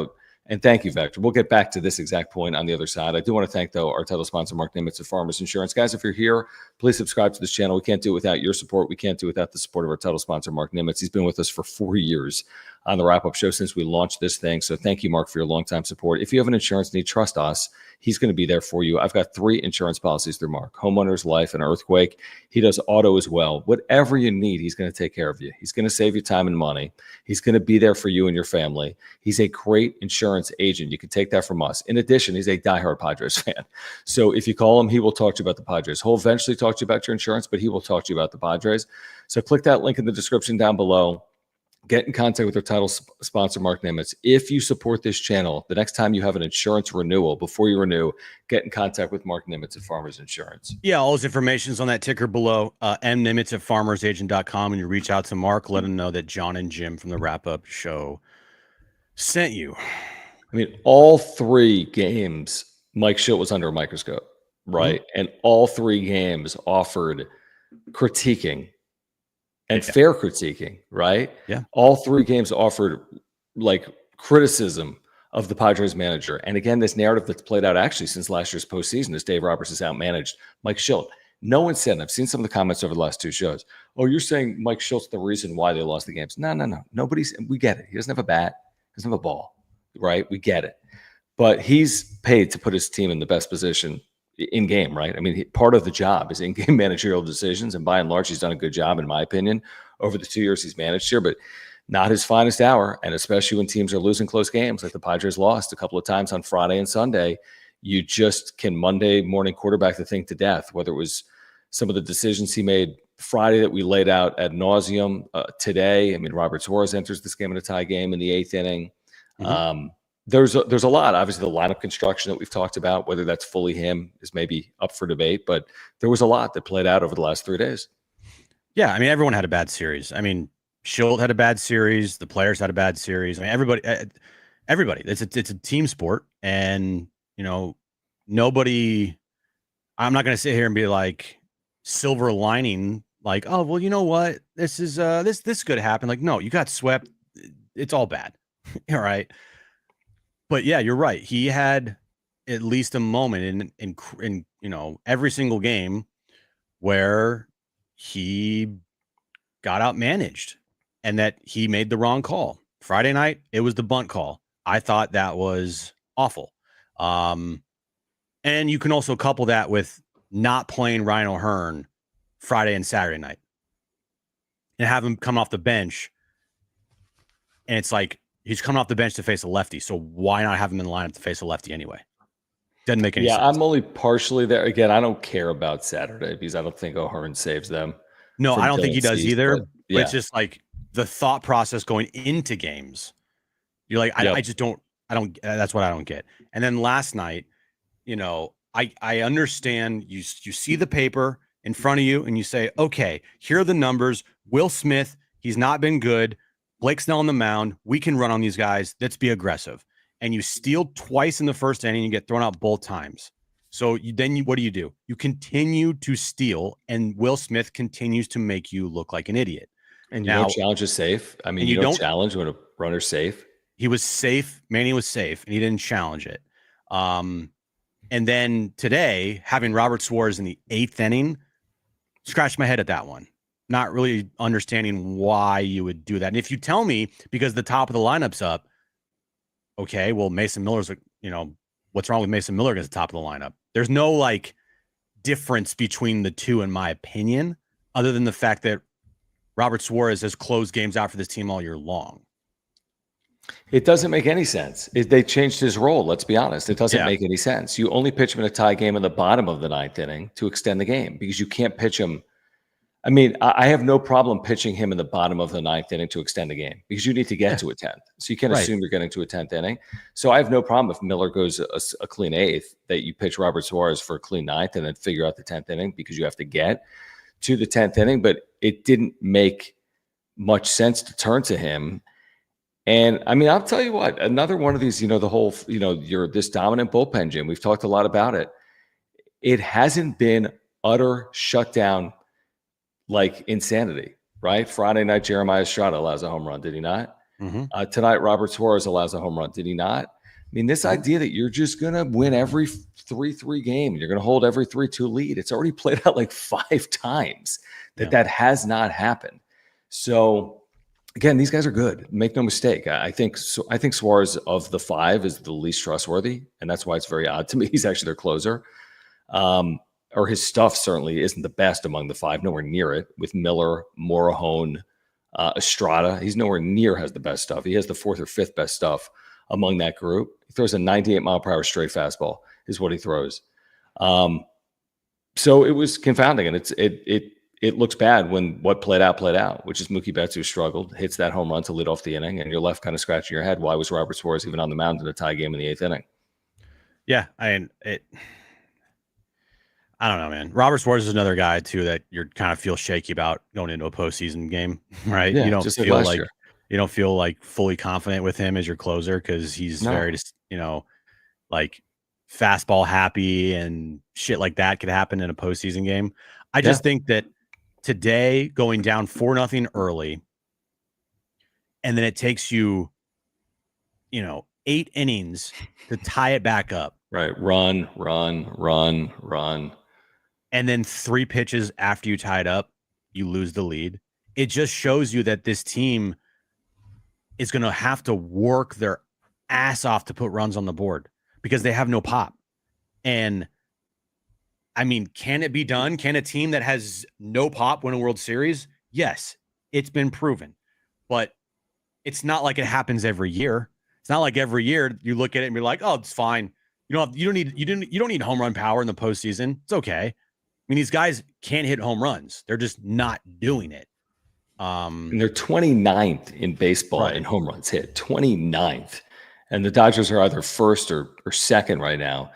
and thank you, Vector. We'll get back to this exact point on the other side. I do want to thank, though, our title sponsor, Mark Nimitz of Farmers Insurance. Guys, if you're here, please subscribe to this channel. We can't do it without your support. We can't do it without the support of our title sponsor, Mark Nimitz. He's been with us for 4 years on the wrap-up show since we launched this thing. So thank you, Mark, for your longtime support. If you have an insurance need, trust us. He's going to be there for you. I've got 3 insurance policies through Mark: homeowners, life, and earthquake. He does auto as well. Whatever you need, he's going to take care of you. He's going to save you time and money. He's going to be there for you and your family. He's a great insurance agent. You can take that from us. In addition, he's a diehard Padres fan. So if you call him, he will talk to you about the Padres. He'll eventually talk to you about your insurance, but he will talk to you about the Padres. So click that link in the description down below. Get in contact with our title sponsor, Mark Nimitz. If you support this channel, the next time you have an insurance renewal, before you renew, get in contact with Mark Nimitz at Farmers Insurance. Yeah, all his information is on that ticker below, mnimitz at farmersagent.com. And you reach out to Mark, let him know that John and Jim from the wrap-up show sent you. I mean, all 3 games, Mike Shildt was under a microscope, right? Mm-hmm. And all 3 games offered critiquing. And fair critiquing, right? Yeah. All 3 games offered like criticism of the Padres manager. And again, this narrative that's played out actually since last year's postseason is Dave Roberts has outmanaged Mike Shildt. No one said, and I've seen some of the comments over the last 2 shows, oh, you're saying Mike Shildt's the reason why they lost the games. No. We get it. He doesn't have a bat. He doesn't have a ball, right? We get it. But he's paid to put his team in the best position in game, right? I mean, part of the job is in-game managerial decisions, and by and large, he's done a good job, in my opinion, over the 2 years he's managed here, but not his finest hour, and especially when teams are losing close games like the Padres lost a couple of times on Friday and Sunday, you just can Monday morning quarterback the thing to death, whether it was some of the decisions he made Friday that we laid out ad nauseum today. I mean, Robert Suarez enters this game in a tie game in the 8th inning. Mm-hmm. There's a lot. Obviously, the lineup construction that we've talked about, whether that's fully him, is maybe up for debate. But there was a lot that played out over the last 3 days. Yeah, I mean, everyone had a bad series. I mean, Shildt had a bad series. The players had a bad series. I mean, everybody. It's a team sport, and nobody. I'm not going to sit here and be like silver lining, like, oh well, you know what, this is this could happen. Like, no, you got swept. It's all bad. All right. But yeah, you're right. He had at least a moment in every single game where he got outmanaged and that he made the wrong call. Friday night, it was the bunt call. I thought that was awful. And you can also couple that with not playing Ryan O'Hearn Friday and Saturday night and have him come off the bench. And it's like, He's coming off the bench to face a lefty. So why not have him in the lineup to face a lefty anyway? Doesn't make any sense. I'm only partially there. Again, I don't care about Saturday because I don't think O'Hearn saves them. No, I don't think he Dylan does Cease, either. but it's just like the thought process going into games. You're like, I just don't, that's what I don't get. And then last night, I understand you see the paper in front of you and you say, okay, here are the numbers. Will Smith, he's not been good. Blake Snell on the mound. We can run on these guys. Let's be aggressive. And you steal twice in the first inning, you get thrown out both times. So what do? You continue to steal, and Will Smith continues to make you look like an idiot. And you don't challenge a safe. I mean, you don't challenge when a runner's safe. He was safe. Manny was safe, and he didn't challenge it. And then today, having Robert Suarez in the 8th inning, scratched my head at that one. Not really understanding why you would do that. And if you tell me because the top of the lineup's up, okay, well, Mason Miller's, what's wrong with Mason Miller against the top of the lineup? There's no difference between the two, in my opinion, other than the fact that Robert Suarez has closed games out for this team all year long. It doesn't make any sense. They changed his role. Let's be honest. It doesn't make any sense. You only pitch him in a tie game in the bottom of the 9th inning to extend the game because you can't pitch him. I mean, I have no problem pitching him in the bottom of the 9th inning to extend the game because you need to get to a 10th. So you can't assume you're getting to a 10th inning. So I have no problem if Miller goes a clean 8th that you pitch Robert Suarez for a clean 9th and then figure out the 10th inning because you have to get to the 10th inning. But it didn't make much sense to turn to him. And I mean, I'll tell you what, another one of these, the whole, you're this dominant bullpen, Jim. We've talked a lot about it. It hasn't been utter shutdown like insanity, right? Friday night, Jeremiah Estrada allows a home run. Did he not? Mm-hmm. Tonight, Robert Suarez allows a home run. Did he not? I mean, this idea that you're just going to win every 3-3 game, you're going to hold every 3-2 lead. It's already played out like 5 times that has not happened. So again, these guys are good. Make no mistake. I think Suarez of the 5 is the least trustworthy, and that's why it's very odd to me. He's actually their closer. Or his stuff certainly isn't the best among the 5, nowhere near it. With Miller, Morahone, Estrada, he's nowhere near has the best stuff. He has the 4th or 5th best stuff among that group. He throws a 98 mile per hour straight fastball is what he throws. So it was confounding, and it looks bad when what played out, which is Mookie Betts, who struggled, hits that home run to lead off the inning, and you're left kind of scratching your head. Why was Robert Suarez even on the mound in a tie game in the 8th inning? Yeah, I don't know, man. Robert Suarez is another guy too that you kind of feel shaky about going into a postseason game, right? Yeah, you don't feel like fully confident with him as your closer because he's very, fastball happy and shit like that could happen in a postseason game. I just think that today going down 4-0 early, and then it takes you, 8 innings to tie it back up. Right. Run. And then 3 pitches after you tie it up, you lose the lead. It just shows you that this team is going to have to work their ass off to put runs on the board because they have no pop. And I mean, can it be done? Can a team that has no pop win a World Series? Yes, it's been proven, but it's not like it happens every year. It's not like every year you look at it and be like, oh, it's fine. You don't need home run power in the postseason. It's okay. I mean, these guys can't hit home runs. They're just not doing it. And they're 29th in baseball in home runs hit, 29th. And the Dodgers are either first or second right now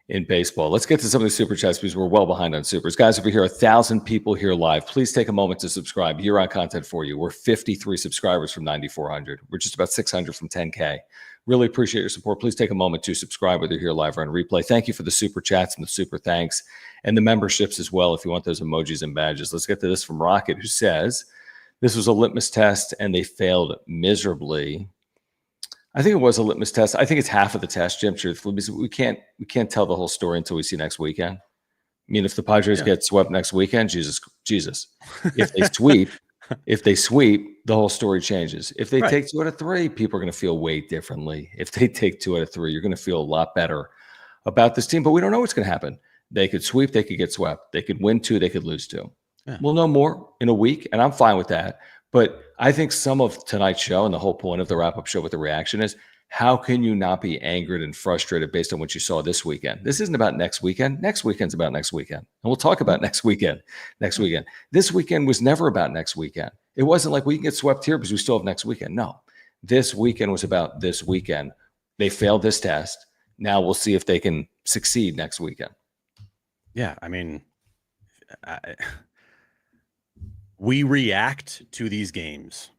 in baseball. Let's get to some of the super chats because we're well behind on supers. Guys, over here, 1,000 people here live. Please take a moment to subscribe. Year-round content for you. We're 53 subscribers from 9,400. We're just about 600 from 10K. Really appreciate your support. Please take a moment to subscribe whether you're here live or on replay. Thank you for the super chats and the super thanks and the memberships as well if you want those emojis and badges. Let's get to this from Rocket, who says, this was a litmus test and they failed miserably. I think it was a litmus test. I think it's half of the test, Jim, truthfully, because we can't tell the whole story until we see next weekend. I mean, if the Padres get swept next weekend, Jesus. If they sweep, the whole story changes. If they take 2 out of 3, people are going to feel way differently. If they take 2 out of 3, you're going to feel a lot better about this team. But we don't know what's going to happen. They could sweep. They could get swept. They could win 2. They could lose 2. Yeah. We'll know more in a week, and I'm fine with that. But I think some of tonight's show and the whole point of the wrap-up show with the reaction is, how can you not be angered and frustrated based on what you saw this weekend? This isn't about next weekend. Next weekend's about next weekend. And we'll talk about next weekend. This weekend was never about next weekend. It wasn't like we can get swept here because we still have next weekend. No. This weekend was about this weekend. They failed this test. Now we'll see if they can succeed next weekend. Yeah, I mean, we react to these games.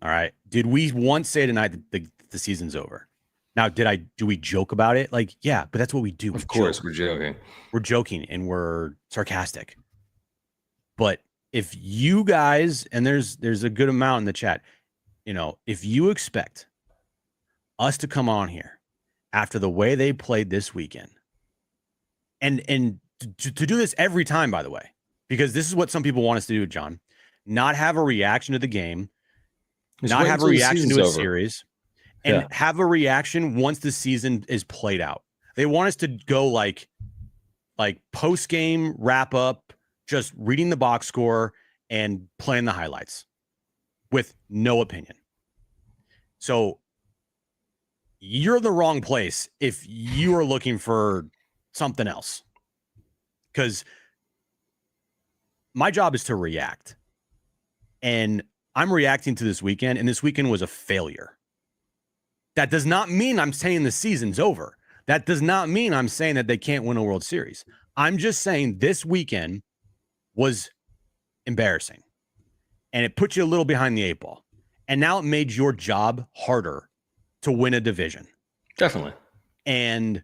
All right. Did we once say tonight that the season's over? Now, do we joke about it? Like, yeah, but that's what we do. Of course, we're joking. We're joking and we're sarcastic. But if you guys, and there's a good amount in the chat, if you expect us to come on here after the way they played this weekend, and to do this every time, by the way, because this is what some people want us to do, John, not have a reaction to the game, not have a reaction to a series, and have a reaction once the season is played out. They want us to go like post-game wrap up, just reading the box score and playing the highlights with no opinion. So you're in the wrong place if you are looking for something else, because my job is to react, and I'm reacting to this weekend, and this weekend was a failure. That does not mean I'm saying the season's over. That does not mean I'm saying that they can't win a World Series. I'm just saying this weekend was embarrassing, and it put you a little behind the eight ball, and now it made your job harder to win a division. Definitely. And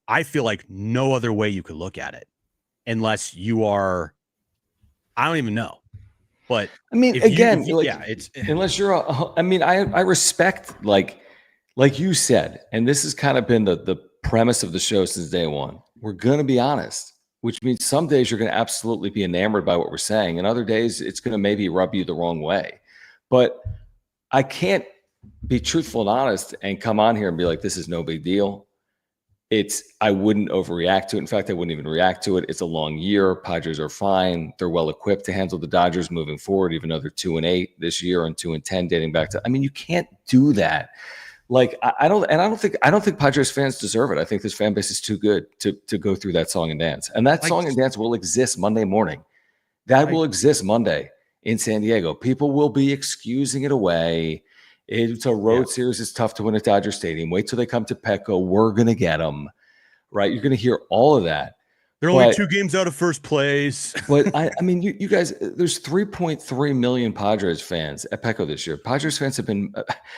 I feel like no other way you could look at it unless you are, I don't even know. But I mean, it's unless you're I respect, like you said, and this has kind of been the premise of the show since day one. We're going to be honest, which means some days you're going to absolutely be enamored by what we're saying, and other days it's going to maybe rub you the wrong way. But I can't be truthful and honest and come on here and be like, this is no big deal. I wouldn't overreact to it. In fact, I wouldn't even react to it. It's a long year. Padres are fine. They're well equipped to handle the Dodgers moving forward, even though they're 2-8 this year and 2-10 dating back to. I mean, you can't do that. Like, I don't think Padres fans deserve it. I think this fan base is too good to go through that song and dance. And that song and dance will exist Monday morning. That will exist Monday in San Diego. People will be excusing it away. It's a road series. It's tough to win at Dodger Stadium. Wait till they come to Petco. We're going to get them, right? You're going to hear all of that. They're only 2 games out of first place. But I mean, you guys, there's 3.3 million Padres fans at Petco this year. Padres fans have been,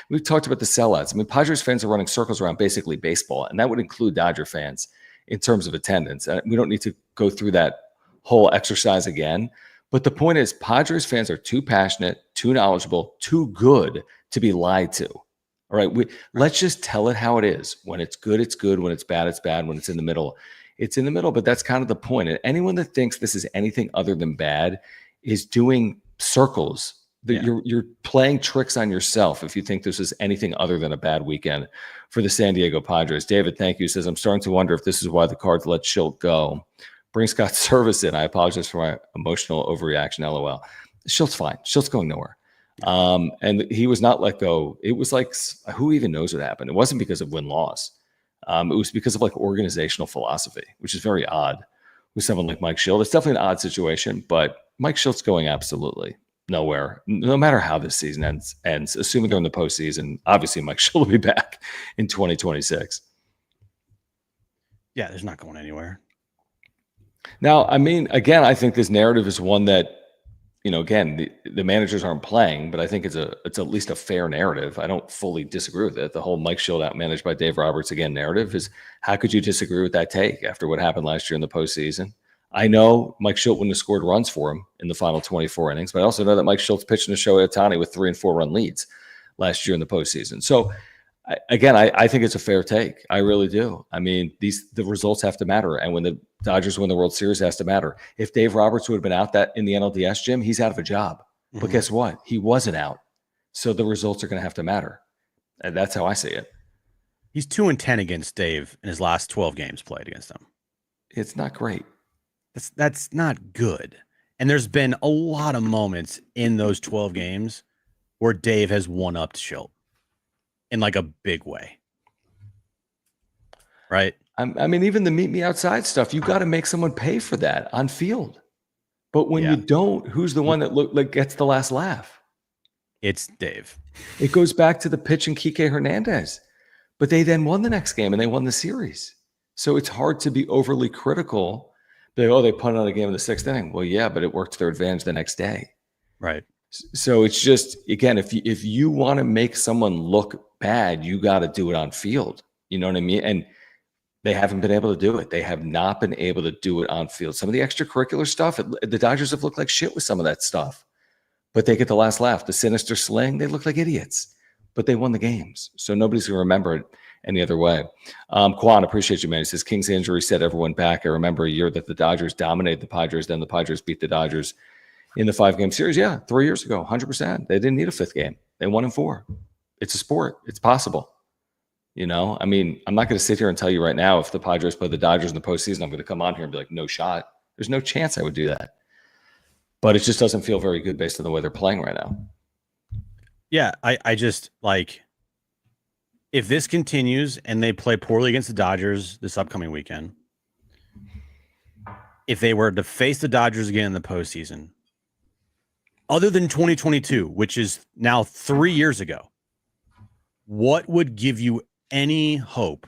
we've talked about the sellouts. I mean, Padres fans are running circles around basically baseball, and that would include Dodger fans in terms of attendance. We don't need to go through that whole exercise again. But the point is, Padres fans are too passionate, too knowledgeable, too good to be lied to. All right. Let's just tell it how it is. When it's good, it's good. When it's bad, it's bad. When it's in the middle, it's in the middle. But that's kind of the point. And anyone that thinks this is anything other than bad is doing circles. You're playing tricks on yourself if you think this is anything other than a bad weekend for the San Diego Padres. David, thank you. Says, I'm starting to wonder if this is why the Cards let Schilt go. Bring Scott Service in. I apologize for my emotional overreaction. LOL. Schilt's fine. Schilt's going nowhere. And he was not let go. It was like, who even knows what happened? It wasn't because of win-loss. It was because of like organizational philosophy, which is very odd with someone like Mike Schilt. It's definitely an odd situation, but Mike Schilt's going absolutely nowhere, no matter how this season ends, assuming they're in the postseason. Obviously, Mike Schilt will be back in 2026. Yeah, there's not going anywhere. Now, I mean, again, I think this narrative is one that, again, the managers aren't playing, but I think it's at least a fair narrative. I don't fully disagree with it. The whole Mike Schilt outmanaged by Dave Roberts again narrative is, how could you disagree with that take after what happened last year in the postseason? I know Mike Schilt wouldn't have scored runs for him in the final 24 innings, but I also know that Mike Schilt's pitching to Shohei Ohtani with 3 and 4 run leads last year in the postseason. So, I think it's a fair take. I really do. I mean, the results have to matter. And when the Dodgers win the World Series, it has to matter. If Dave Roberts would have been out that in the NLDS, Jim, he's out of a job. Mm-hmm. But guess what? He wasn't out. So the results are going to have to matter. And that's how I see it. He's 2-10 against Dave in his last 12 games played against him. It's not great. That's not good. And there's been a lot of moments in those 12 games where Dave has won up to Schilt in like a big way. Right? I mean, even the meet me outside stuff, you got to make someone pay for that on field. But when you don't, who's the one that gets the last laugh? It's Dave. It goes back to the pitch and Kike Hernandez. But they then won the next game and they won the series. So it's hard to be overly critical. They punted on a game in the 6th inning. Well, yeah, but it worked to their advantage the next day. Right. So it's just, again, if you want to make someone look bad, you got to do it on field. You know what I mean? And they haven't been able to do it. They have not been able to do it on field. Some of the extracurricular stuff, the Dodgers have looked like shit with some of that stuff. But they get the last laugh. The sinister sling, they look like idiots. But they won the games. So nobody's going to remember it any other way. Quan, appreciate you, man. He says, King's injury set everyone back. I remember a year that the Dodgers dominated the Padres. Then the Padres beat the Dodgers in the 5-game series. Yeah, 3 years ago, 100%. They didn't need a 5th game. They won in 4. It's a sport. It's possible. You know, I mean, I'm not going to sit here and tell you right now if the Padres play the Dodgers in the postseason, I'm going to come on here and be like, no shot. There's no chance I would do that. But it just doesn't feel very good based on the way they're playing right now. Yeah, I just like, if this continues and they play poorly against the Dodgers this upcoming weekend, if they were to face the Dodgers again in the postseason, other than 2022, which is now 3 years ago, what would give you any hope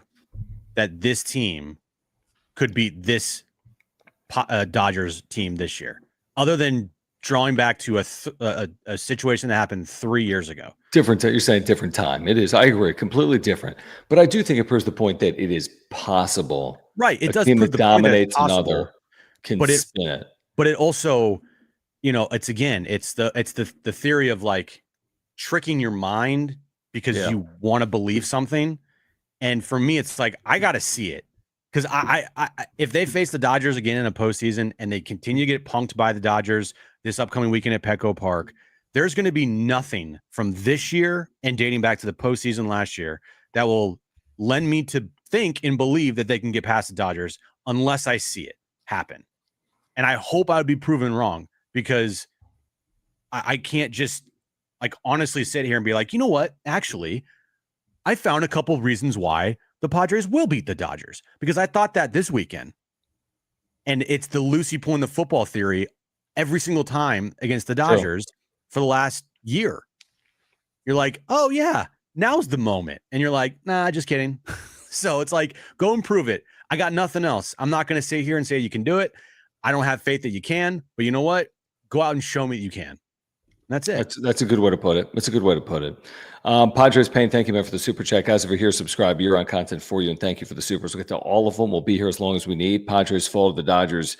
that this team could beat this Dodgers team this year, other than drawing back to a situation that happened 3 years ago? Different. You're saying different time. It is. I agree. Completely different. But I do think it proves the point that it is possible. Right. It a does team prove that the point that dominates it's possible, another can but spin it. But it also, you know, it's the theory of like tricking your mind because you want to believe something. And for me, it's like, I got to see it. Because I if they face the Dodgers again in a postseason and they continue to get punked by the Dodgers this upcoming weekend at Petco Park, there's going to be nothing from this year and dating back to the postseason last year that will lend me to think and believe that they can get past the Dodgers unless I see it happen. And I hope I would be proven wrong, because I can't just like honestly sit here and be like, you know what? Actually, I found a couple of reasons why the Padres will beat the Dodgers, because I thought that this weekend. And it's the Lucy pulling the football theory every single time against the Dodgers for the last year. You're like, oh yeah, now's the moment. And you're like, nah, just kidding. So it's like, go and prove it. I got nothing else. I'm not going to sit here and say you can do it. I don't have faith that you can, but you know what? Go out and show me that you can. That's it. That's a good way to put it. That's a good way to put it. Padres Payne, thank you, man, for the super chat. Guys, over here, subscribe. You're on content for you, and thank you for the supers. We'll get to all of them. We'll be here as long as we need. Padres fall to the Dodgers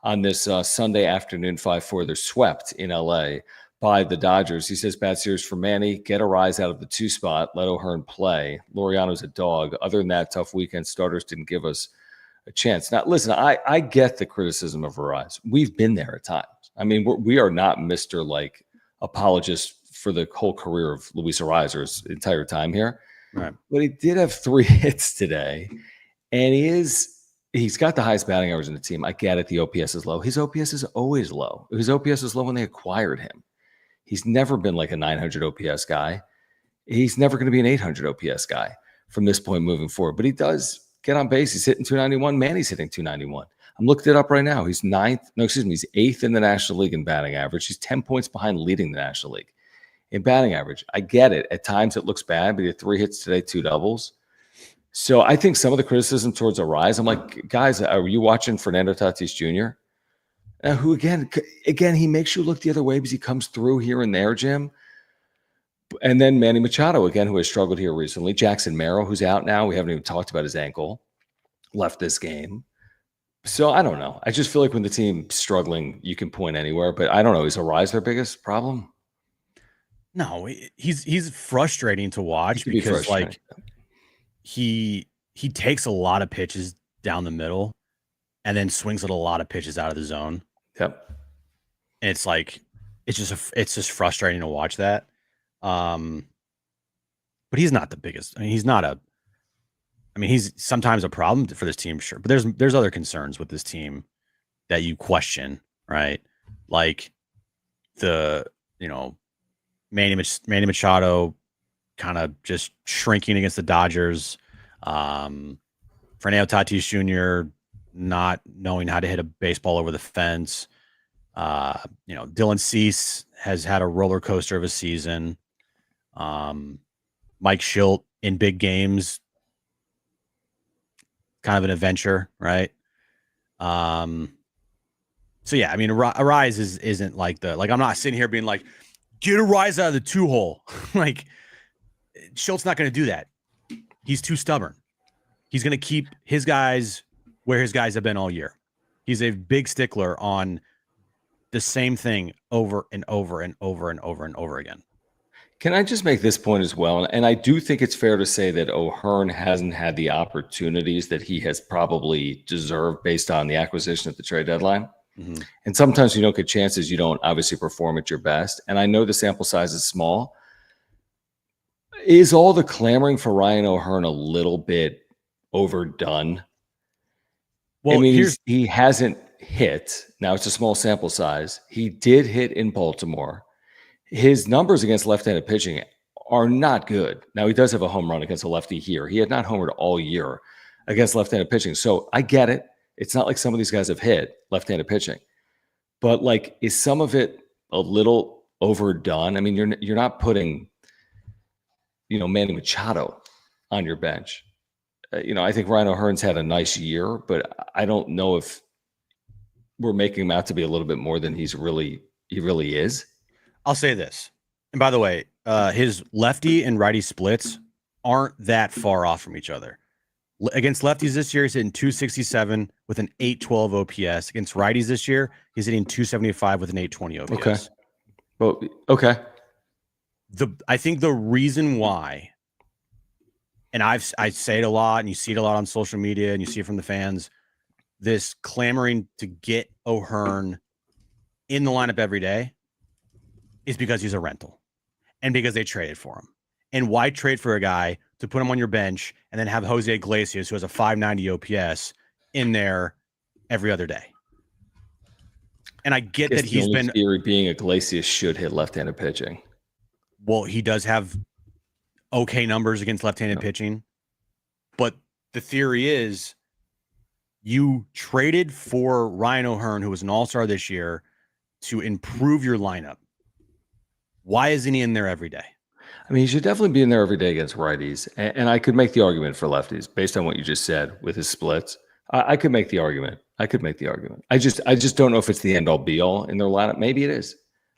on this Sunday afternoon, 5-4. They're swept in L.A. by the Dodgers. He says, bad series for Manny. Get a rise out of the 2 spot. Let O'Hearn play. Laureano's a dog. Other than that, tough weekend. Starters didn't give us a chance. Now, listen, I get the criticism of Arise. We've been there at times. I mean, we are not Mr. like apologist for the whole career of Luis Arizar's entire time here. Right. But he did have 3 hits today, and he's got the highest batting average in the team. I get it. The OPS is low. His OPS is always low. His OPS is low when they acquired him. He's never been like a 900 OPS guy. He's never going to be an 800 OPS guy from this point moving forward. But he does get on base. He's hitting 291. Manny's hitting 291. I'm looking it up right now. He's 8th in the National League in batting average. He's 10 points behind leading the National League in batting average. I get it. At times it looks bad, but he had 3 hits today, 2 doubles. So I think some of the criticism towards Arise, I'm like, guys, are you watching Fernando Tatis Jr.? Who again, he makes you look the other way because he comes through here and there, Jim. And then Manny Machado, again, who has struggled here recently. Jackson Merrill, who's out now. We haven't even talked about his ankle. Left this game. So I don't know. I just feel like when the team's struggling, you can point anywhere. But I don't know. Is Arise their biggest problem? No, he's frustrating to watch because like he takes a lot of pitches down the middle and then swings at a lot of pitches out of the zone. Yep. And it's like it's just frustrating to watch that. But he's not the biggest. I mean, he's sometimes a problem for this team, sure. But there's other concerns with this team that you question, right? like the, Manny Machado kind of just shrinking against the Dodgers. Fernando Tatis Jr. not knowing how to hit a baseball over the fence. Dylan Cease has had a roller coaster of a season. Mike Schilt in big games, kind of an adventure, right? So yeah, I mean, a rise isn't like I'm not sitting here being like, get a rise out of the 2-hole. Like, Schultz not going to do that. He's too stubborn. He's going to keep his guys where his guys have been all year. He's a big stickler on the same thing over and over and over and over and over again. Can I just make this point as well? And I do think it's fair to say that O'Hearn hasn't had the opportunities that he has probably deserved based on the acquisition at the trade deadline. Mm-hmm. And sometimes you don't get chances, you don't obviously perform at your best. And I know the sample size is small. Is all the clamoring for Ryan O'Hearn a little bit overdone? Well, I mean, he hasn't hit. Now it's a small sample size. He did hit in Baltimore. His numbers against left-handed pitching are not good. Now, he does have a home run against a lefty here. He had not homered all year against left-handed pitching. So I get it. It's not like some of these guys have hit left-handed pitching. But, like, is some of it a little overdone? I mean, you're not putting, Manny Machado on your bench. I think Ryan O'Hearn's had a nice year, but I don't know if we're making him out to be a little bit more than he really is. I'll say this. And by the way, his lefty and righty splits aren't that far off from each other. Against lefties this year, he's hitting 267 with an 812 OPS. Against righties this year, he's hitting 275 with an 820 OPS. Okay. Well, okay. I think the reason why, and I say it a lot, and you see it a lot on social media, and you see it from the fans, this clamoring to get O'Hearn in the lineup every day is because he's a rental and because they traded for him. And why trade for a guy to put him on your bench and then have Jose Iglesias, who has a 590 OPS, in there every other day? And I get that he's been theory being Iglesias should hit left-handed pitching. Well, he does have okay numbers against left-handed pitching, but the theory is you traded for Ryan O'Hearn, who was an all-star this year, to improve your lineup. Why isn't he in there every day? I mean, he should definitely be in there every day against righties. And I could make the argument for lefties based on what you just said with his splits. I could make the argument. I just don't know if it's the end all be all in their lineup. Maybe it is.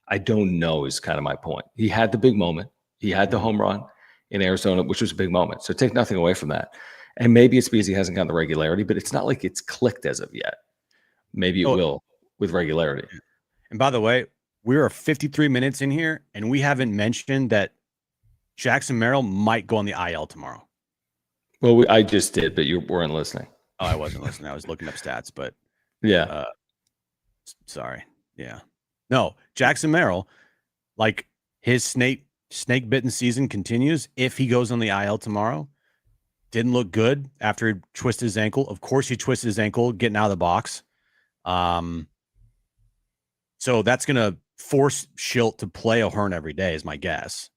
I don't know is kind of my point. He had the big moment. He had the home run in Arizona, which was a big moment. So take nothing away from that. And maybe it's because he hasn't gotten the regularity, but it's not like it's clicked as of yet. Maybe it will with regularity. And by the way, we are 53 minutes in here, and we haven't mentioned that Jackson Merrill might go on the IL tomorrow. Well, I just did, but you weren't listening. Oh, I wasn't listening. I was looking up stats, but yeah. Sorry. Yeah. No, Jackson Merrill, like his snake bitten season continues. If he goes on the IL tomorrow, didn't look good after he twisted his ankle. Of course, he twisted his ankle getting out of the box. So that's going to force Schilt to play O'Hearn every day, is my guess.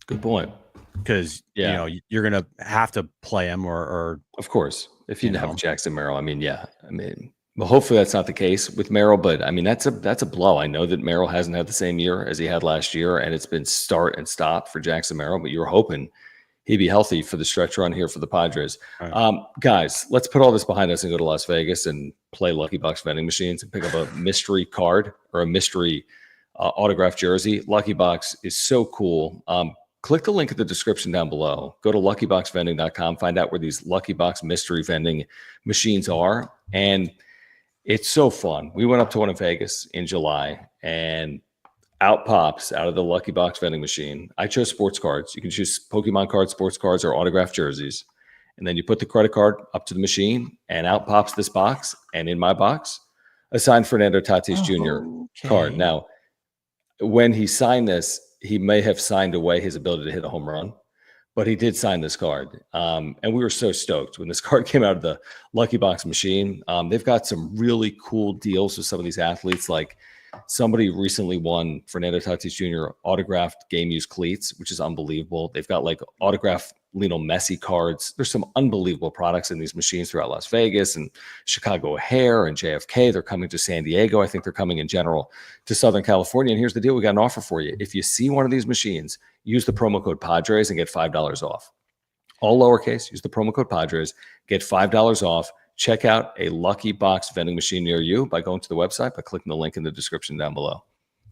Good point. Because you're going to have to play him, or of course, if you have Jackson Merrill. I mean, well, hopefully that's not the case with Merrill, but I mean that's a blow. I know that Merrill hasn't had the same year as he had last year, and it's been start and stop for Jackson Merrill. But you were hoping he'd be healthy for the stretch run here for the Padres. Right. Guys, let's put all this behind us and go to Las Vegas and play Lucky Box vending machines and pick up a mystery card or a mystery autographed jersey. Lucky Box is so cool. Click the link in the description down below. Go to luckyboxvending.com. Find out where these Lucky Box mystery vending machines are. And it's so fun. We went up to one in Vegas in July, and out pops out of the Lucky Box vending machine. I chose sports cards. You can choose Pokemon cards, sports cards, or autographed jerseys. And then you put the credit card up to the machine, and out pops this box. And in my box, a signed Fernando Tatis Jr. card. Now, when he signed this, he may have signed away his ability to hit a home run, but he did sign this card. And we were so stoked when this card came out of the Lucky Box machine. They've got some really cool deals with some of these athletes, like Somebody recently won Fernando Tatis Jr. autographed game use cleats, which is unbelievable. They've got like autographed Lionel Messi cards. There's some unbelievable products in these machines throughout Las Vegas and Chicago O'Hare and JFK. They're coming to San Diego. I think they're coming in general to Southern California. And here's the deal. We got an offer for you. If you see one of these machines, use the promo code Padres and get $5 off. All lowercase, use the promo code Padres, get $5 off. Check out a Lucky Box vending machine near you by going to the website, by clicking the link in the description down below.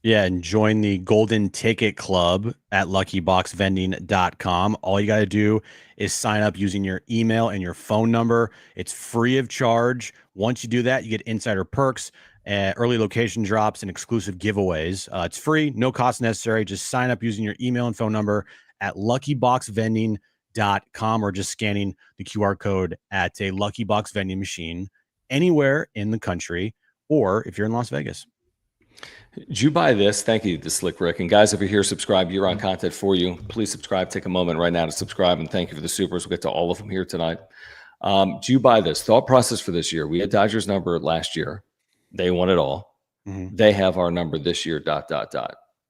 Yeah, and join the Golden Ticket Club at luckyboxvending.com. All you got to do is sign up using your email and your phone number. It's free of charge. Once you do that, you get insider perks, early location drops, and exclusive giveaways. It's free, no cost necessary. Just sign up using your email and phone number at luckyboxvending.com or just scanning the QR code at a Lucky Box vending machine anywhere in the country, or if you're in Las Vegas. Did you buy this? Thank you to Slick Rick. And guys over here, subscribe. You're on content for you. Please subscribe. Take a moment right now to subscribe, and thank you for the supers. We'll get to all of them here tonight. Do you buy this? Thought process for this year. We had Dodgers number last year. They won it all. They have our number this year, ...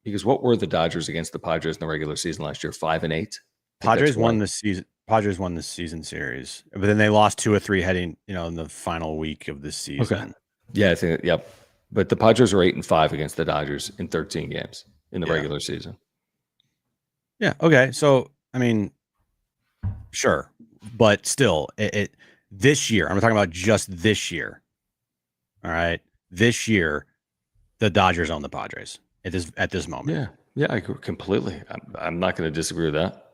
Because what were the Dodgers against the Padres in the regular season last year? 5-8? Padres won the season. Padres won the season series, but then they lost 2 or 3 heading, in the final week of the season. Okay. Yeah, I think, yep. But the Padres are 8-5 against the Dodgers in 13 games in the regular season. Yeah. Okay. So, I mean, sure, but still, this year, I'm talking about just this year. All right. This year, the Dodgers own the Padres at this moment. Yeah, I agree completely. I'm not going to disagree with that.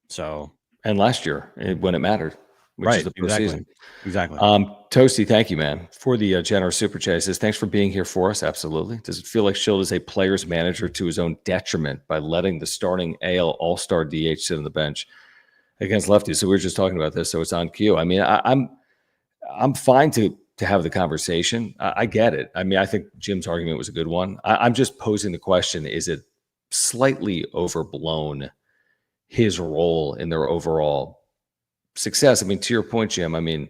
So, and last year when it mattered, which is the postseason. Exactly. Toasty, thank you, man, for the generous super chat. He says, thanks for being here for us. Absolutely. Does it feel like Schild is a player's manager to his own detriment by letting the starting AL All-Star DH sit on the bench against lefties? So we were just talking about this, so it's on cue. I mean, I'm fine to have the conversation. I get it. I mean, I think Jim's argument was a good one. I'm just posing the question: is it slightly overblown, his role in their overall success? I mean, to your point, Jim, I mean,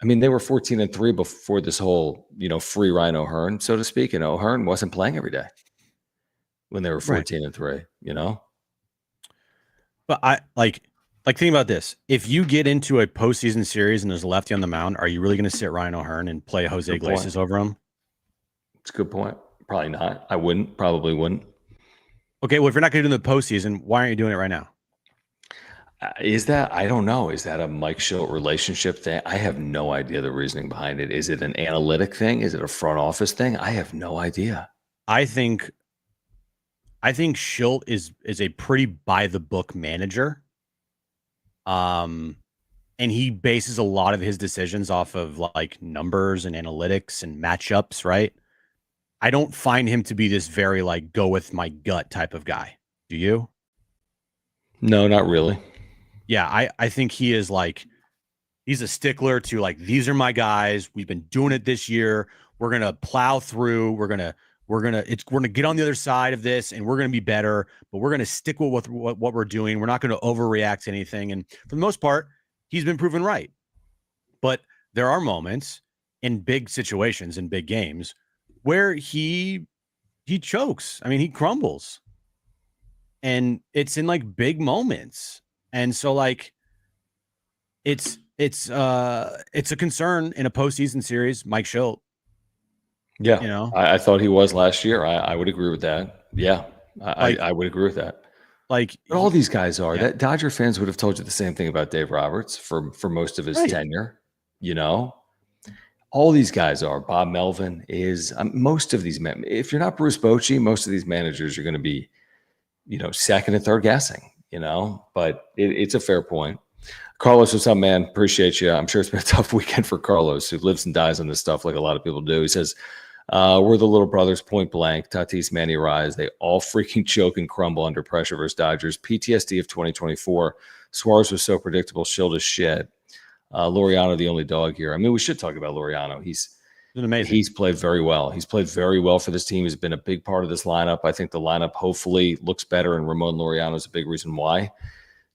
they were 14-3 before this whole, free Ryan O'Hearn, so to speak. And O'Hearn wasn't playing every day when they were 14-3, But I like think about this. If you get into a postseason series and there's a lefty on the mound, are you really going to sit Ryan O'Hearn and play Jose Iglesias over him? It's a good point. Probably not. I wouldn't. Probably wouldn't. Okay, well, if you're not going to do it in the postseason, why aren't you doing it right now? I don't know. Is that a Mike Schilt relationship thing? I have no idea the reasoning behind it. Is it an analytic thing? Is it a front office thing? I have no idea. I think Schilt is a pretty by the book manager. And he bases a lot of his decisions off of like numbers and analytics and matchups, right? I don't find him to be this very like go with my gut type of guy. Do you? No, not really. Yeah, I think he is like, he's a stickler to like, these are my guys. We've been doing it this year. We're gonna plow through. We're gonna get on the other side of this, and we're gonna be better. But we're gonna stick with what we're doing. We're not gonna overreact to anything. And for the most part, he's been proven right. But there are moments in big situations, in big games, where he chokes. I mean, he crumbles, and it's in like big moments. And so like it's a concern in a postseason series, Mike Schilt. Yeah. I thought he was last year. I would agree with that. Yeah. I would agree with that. Like, but all these guys are. That Dodger fans would have told you the same thing about Dave Roberts for most of his tenure. All these guys are. Bob Melvin is. Most of these men. If you're not Bruce Bochy, most of these managers are going to be, second and third guessing. But it's a fair point. Carlos, what's up, man? Appreciate you. I'm sure it's been a tough weekend for Carlos, who lives and dies on this stuff like a lot of people do. He says, we're the little brothers, point blank. Tatis, Manny Rise, they all freaking choke and crumble under pressure versus Dodgers. PTSD of 2024. Suarez was so predictable. Schild is shit. Laureano, the only dog here. I mean, we should talk about Laureano. He's been amazing. He's played very well. He's played very well for this team. He's been a big part of this lineup. I think the lineup hopefully looks better, and Ramon Laureano is a big reason why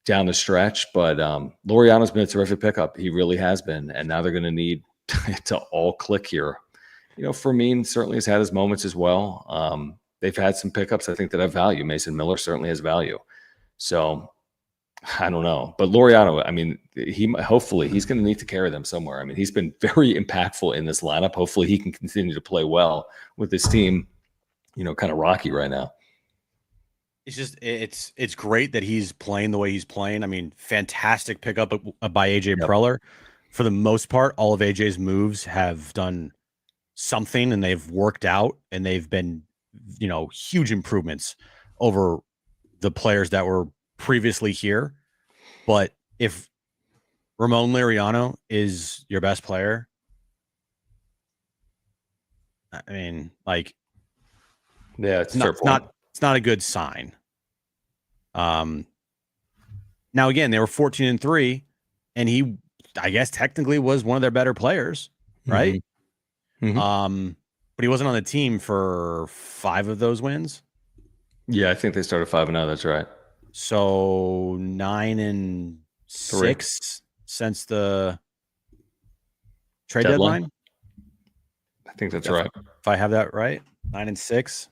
down the stretch. But Laureano's been a terrific pickup. He really has been. And now they're going to need to all click here Fermin certainly has had his moments as well. They've had some pickups, I think, that have value. Mason Miller certainly has value. So I don't know. But Laureano, I mean, hopefully he's going to need to carry them somewhere. I mean, he's been very impactful in this lineup. Hopefully he can continue to play well with this team, kind of rocky right now. It's just it's great that he's playing the way he's playing. I mean, fantastic pickup by AJ Preller. For the most part, all of AJ's moves have done something and they've worked out and they've been, huge improvements over the players that were previously here. But if Ramon Laureano is your best player, I mean, it's not a good sign. Now again, they were 14-3, and he, I guess, technically was one of their better players, right? Mm-hmm. But he wasn't on the team for 5 of those wins. Yeah, I think they started 5-0. That's right. So 9-6 since the trade deadline. I think that's right. If I have that right, 9-6.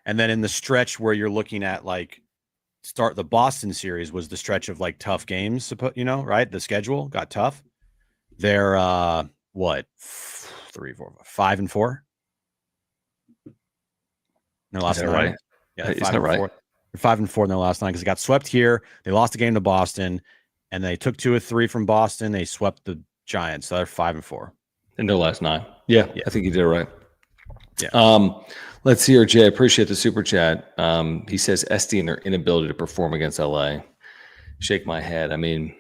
And then in the stretch where you're looking at start the Boston series was the stretch of tough games, right? The schedule got tough. They're 3, 4, 5-4. No, last night. Right? Yeah, is that right? 4. They're 5-4 in their last night because they got swept here. They lost a game to Boston, and they took 2 of 3 from Boston. They swept the Giants, so they're 5-4 in their last 9. Yeah, I think you did it right. Yeah. Let's see here, Jay. Appreciate the super chat. He says SD and their inability to perform against LA. Shake my head. I mean,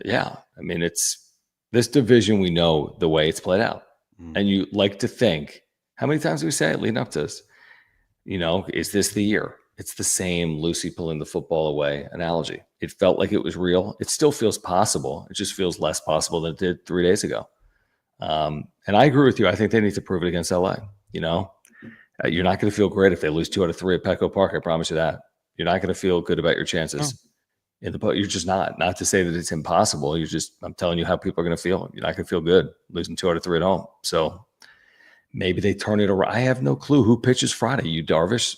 yeah. I mean, it's this division. We know the way it's played out, and you like to think. How many times do we say it leading up to this? Is this the year? It's the same Lucy pulling the football away analogy. It felt like it was real. It still feels possible. It just feels less possible than it did 3 days ago. And I agree with you. I think they need to prove it against LA. You're not going to feel great if they lose 2 out of 3 at Petco Park. I promise you that. You're not going to feel good about your chances. You're just not. Not to say that it's impossible. I'm telling you how people are going to feel. You're not going to feel good losing 2 out of 3 at home. So maybe they turn it around. I have no clue who pitches Friday. Darvish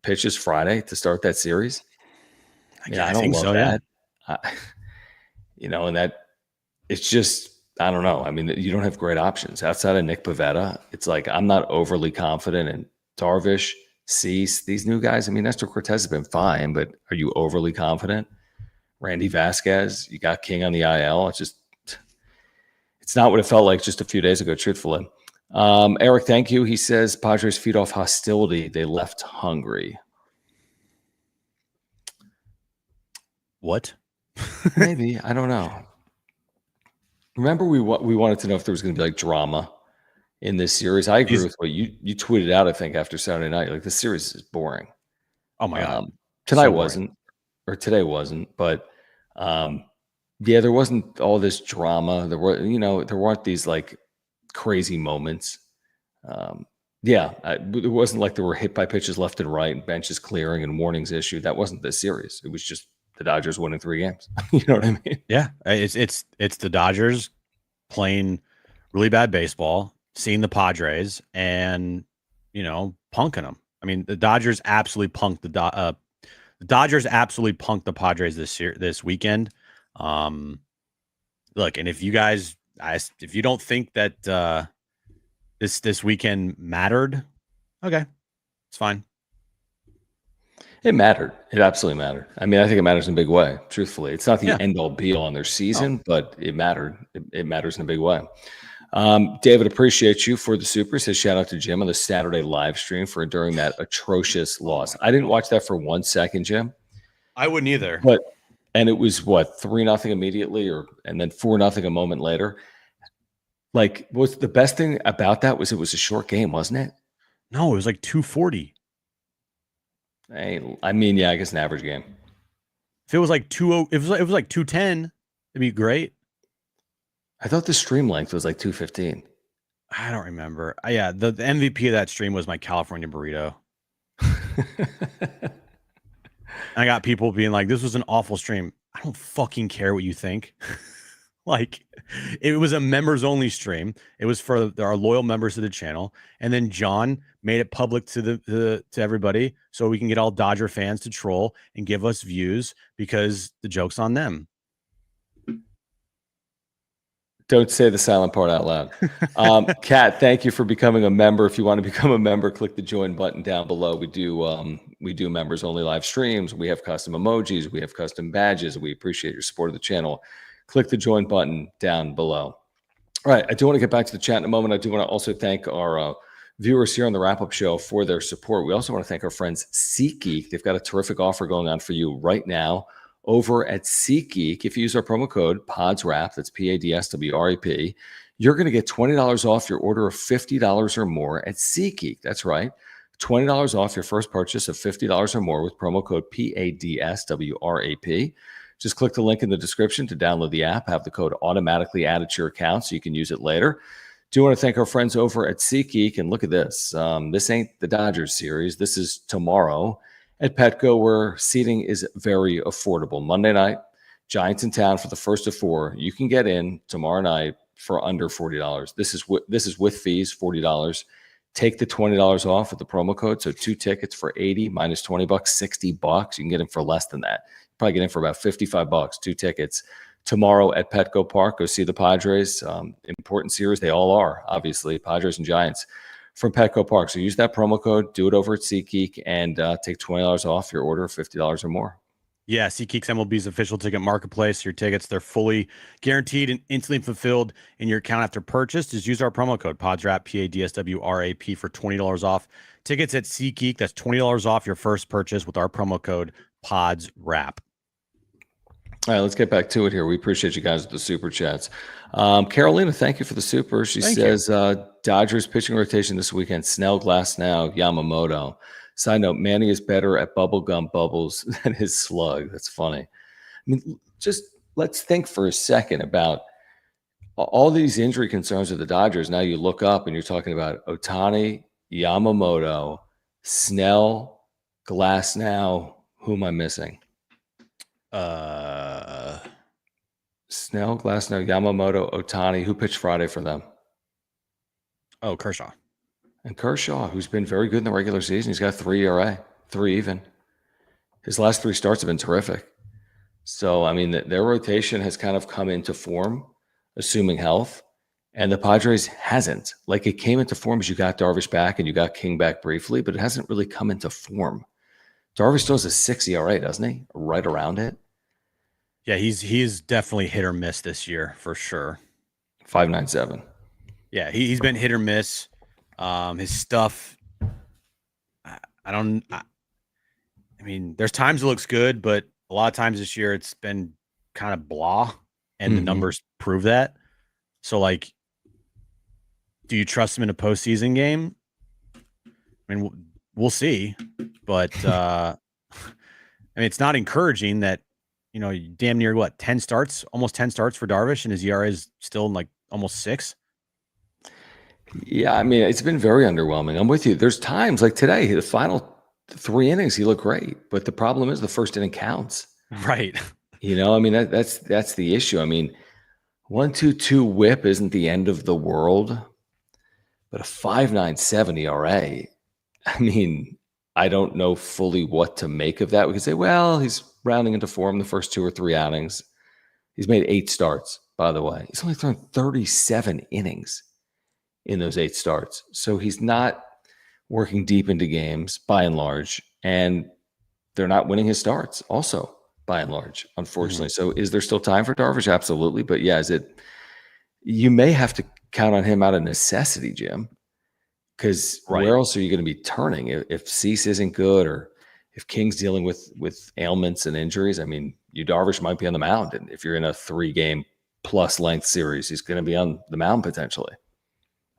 pitches Friday to start that series. I don't think love so, that. Yeah. And that it's just. I don't know. I mean, you don't have great options outside of Nick Pivetta. It's I'm not overly confident in Darvish, Cease, these new guys. I mean, Nestor Cortez has been fine, but are you overly confident? Randy Vasquez, you got King on the IL. It's not what it felt like just a few days ago, truthfully. Eric, thank you. He says Padres feed off hostility. They left hungry. What? Maybe. I don't know. Remember, we wanted to know if there was going to be drama in this series. I agree with what you tweeted out. I think after Saturday night, the series is boring. Oh my god! Tonight wasn't, or today wasn't, but there wasn't all this drama. There weren't these crazy moments. It wasn't like there were hit by pitches left and right, and benches clearing and warnings issued. That wasn't the series. It was just the Dodgers winning 3 games. You know what I mean? Yeah, it's the Dodgers playing really bad baseball, seeing the Padres, and punking them. I mean, the Dodgers absolutely punked the Padres this weekend. Look, and if you don't think that this weekend mattered, okay, it's fine. It mattered. It absolutely mattered. I mean, I think it matters in a big way, truthfully. It's not the end-all be-all on their season, but it mattered. It matters in a big way. David, appreciate you for the super. Says shout out to Jim on the Saturday live stream for enduring that atrocious loss. I didn't watch that for 1 second, Jim. I wouldn't either. And it was 3-0 immediately, and then 4-0 a moment later. What's the best thing about that was it was a short game, wasn't it? No, it was 240. Hey, I mean, I guess an average game. If it was 2:0, if it was 2:10, it'd be great. I thought the stream length was 2:15. I don't remember. The MVP of that stream was my California burrito. I got people being like, "This was an awful stream." I don't fucking care what you think. Like, it was a members only stream. It was for our loyal members of the channel. And then John made it public to everybody so we can get all Dodger fans to troll and give us views because the joke's on them. Don't say the silent part out loud. Kat, thank you for becoming a member. If you want to become a member, click the join button down below. We do members only live streams. We have custom emojis. We have custom badges. We appreciate your support of the channel. Click the join button down below. All right, I do want to get back to the chat in a moment. I do want to also thank our viewers here on the wrap-up show for their support. We also want to thank our friends SeatGeek. They've got a terrific offer going on for you right now over at SeatGeek. If you use our promo code PODSWRAP, that's PADSWRAP, you're going to get $20 off your order of $50 or more at SeatGeek. That's right, $20 off your first purchase of $50 or more with promo code PADSWRAP. Just click the link in the description to download the app, have the code automatically added to your account so you can use it later. Do want to thank our friends over at SeatGeek. And look at this. This ain't the Dodgers series. This is tomorrow at Petco, where seating is very affordable. Monday night, Giants in town for the first of four. You can get in tomorrow night for under $40. This is with fees, $40. Take the $20 off with the promo code. So 2 tickets for $80 minus $20, $60. You can get in for less than that. Probably get in for about $55, 2 tickets tomorrow at Petco Park. Go see the Padres. Important series. They all are, obviously, Padres and Giants from Petco Park. So use that promo code, do it over at SeatGeek, and take $20 off your order of $50 or more. Yeah, SeatGeek's MLB's official ticket marketplace. Your tickets, they're fully guaranteed and instantly fulfilled in your account after purchase. Just use our promo code PODSWRAP, PADSWRAP, for $20 off tickets at SeatGeek. That's $20 off your first purchase with our promo code PODSWRAP. All right, let's get back to it here. We appreciate you guys with the super chats. Carolina, thank you for the super. She says Dodgers pitching rotation this weekend: Snell, Glasnow, Yamamoto. Side note: Manny is better at bubblegum bubbles than his slug. That's funny. I mean, just let's think for a second about all these injury concerns of the Dodgers. Now you look up and you're talking about Ohtani, Yamamoto, Snell, Glasnow. Who am I missing? Snell, Glasnow, Yamamoto, Ohtani. Who pitched Friday for them? Oh, Kershaw. And Kershaw, who's been very good in the regular season. He's got 3 ERA, 3 even. His last 3 starts have been terrific. So, I mean, their rotation has kind of come into form, assuming health. And the Padres hasn't. Like, it came into form as you got Darvish back and you got King back briefly, but it hasn't really come into form. Darvish still has a 6 ERA, doesn't he? Right around it. Yeah, he's definitely hit or miss this year for sure. 5.97. Yeah, he's been hit or miss. His stuff, I mean, there's times it looks good, but a lot of times this year it's been kind of blah, and the numbers prove that. So, like, do you trust him in a postseason game? I mean, we'll see, but I mean, it's not encouraging that, damn near what, 10 starts, almost 10 starts for Darvish, and his ERA is still like almost 6. Yeah, I mean, it's been very underwhelming. I'm with you. There's times like today, the final 3 innings, he looked great, but the problem is the first inning counts. Right. I mean, that's the issue. I mean, 1.22 WHIP isn't the end of the world, but a 5.97 ERA. I mean, I don't know fully what to make of that. We could say, well, he's rounding into form the first 2 or 3 outings. He's made 8 starts, by the way. He's only thrown 37 innings in those 8 starts. So he's not working deep into games by and large, and they're not winning his starts also by and large, unfortunately. So is there still time for Darvish? Absolutely. But yeah, you may have to count on him out of necessity, Jim, because where else are you going to be turning if Cease isn't good or if King's dealing with ailments and injuries? I mean, Darvish might be on the mound, and if you're in a 3-game plus length series, he's going to be on the mound potentially.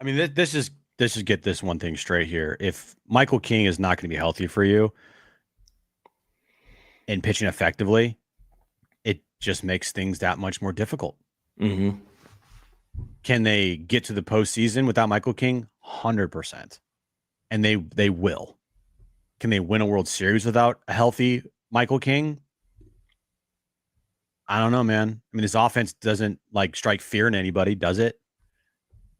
I mean, this is get this one thing straight here. If Michael King is not going to be healthy for you and pitching effectively, it just makes things that much more difficult. Can they get to the postseason without Michael King? 100%. And they will. Can they win a World Series without a healthy Michael King? I don't know, man. I mean, this offense doesn't like strike fear in anybody, does it?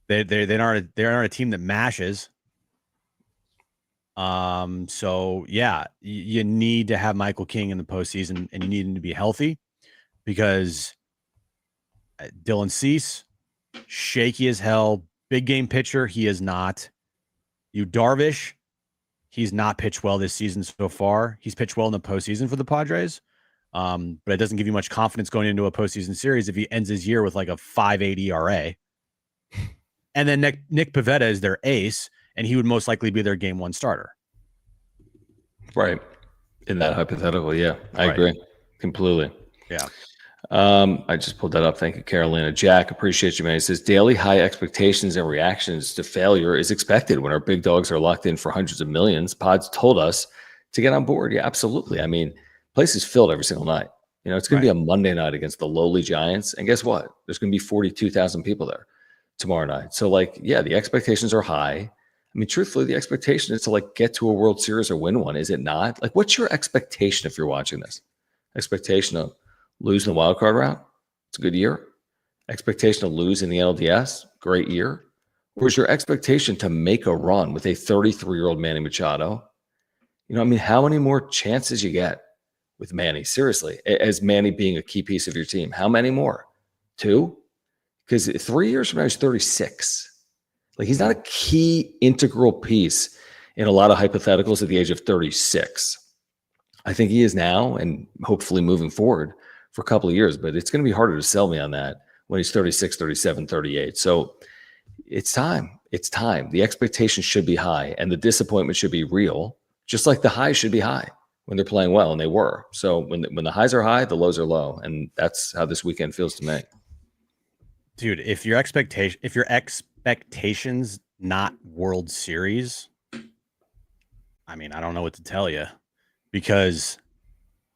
They aren't a team that mashes. So yeah, you need to have Michael King in the postseason, and you need him to be healthy because Dylan Cease, shaky as hell, big game pitcher. He is not. You Darvish, he's not pitched well this season so far. He's pitched well in the postseason for the Padres. But it doesn't give you much confidence going into a postseason series if he ends his year with like a 5.8 ERA. And then Nick Pivetta is their ace, and he would most likely be their game one starter. Right. In that hypothetical, yeah. I agree completely. Yeah. I just pulled that up. Thank you, Carolina. Jack, appreciate you, man. He says daily high expectations and reactions to failure is expected when our big dogs are locked in for hundreds of millions. Pods told us to get on board. Yeah, absolutely. I mean, place is filled every single night. You know, it's going to be a Monday night against the lowly Giants. And guess what? There's going to be 42,000 people there tomorrow night. So, like, yeah, the expectations are high. I mean, truthfully, the expectation is to like get to a World Series or win one. Is it not? Like, what's your expectation if you're watching this? Expectation of losing the wild card round? It's a good year. Expectation to lose in the NLDS? Great year. Or is your expectation to make a run with a 33-year-old Manny Machado? You know, I mean, how many more chances you get with Manny? Seriously, as Manny being a key piece of your team, how many more? 2? Because 3 years from now, he's 36. Like, he's not a key integral piece in a lot of hypotheticals at the age of 36. I think he is now and hopefully moving forward for a couple of years, but it's going to be harder to sell me on that when he's 36, 37, 38. So it's time. It's time. The expectation should be high and the disappointment should be real, just like the highs should be high when they're playing well, and they were. So when the highs are high, the lows are low, and that's how this weekend feels to me. Dude, if your expectations not World Series, I mean, I don't know what to tell you, because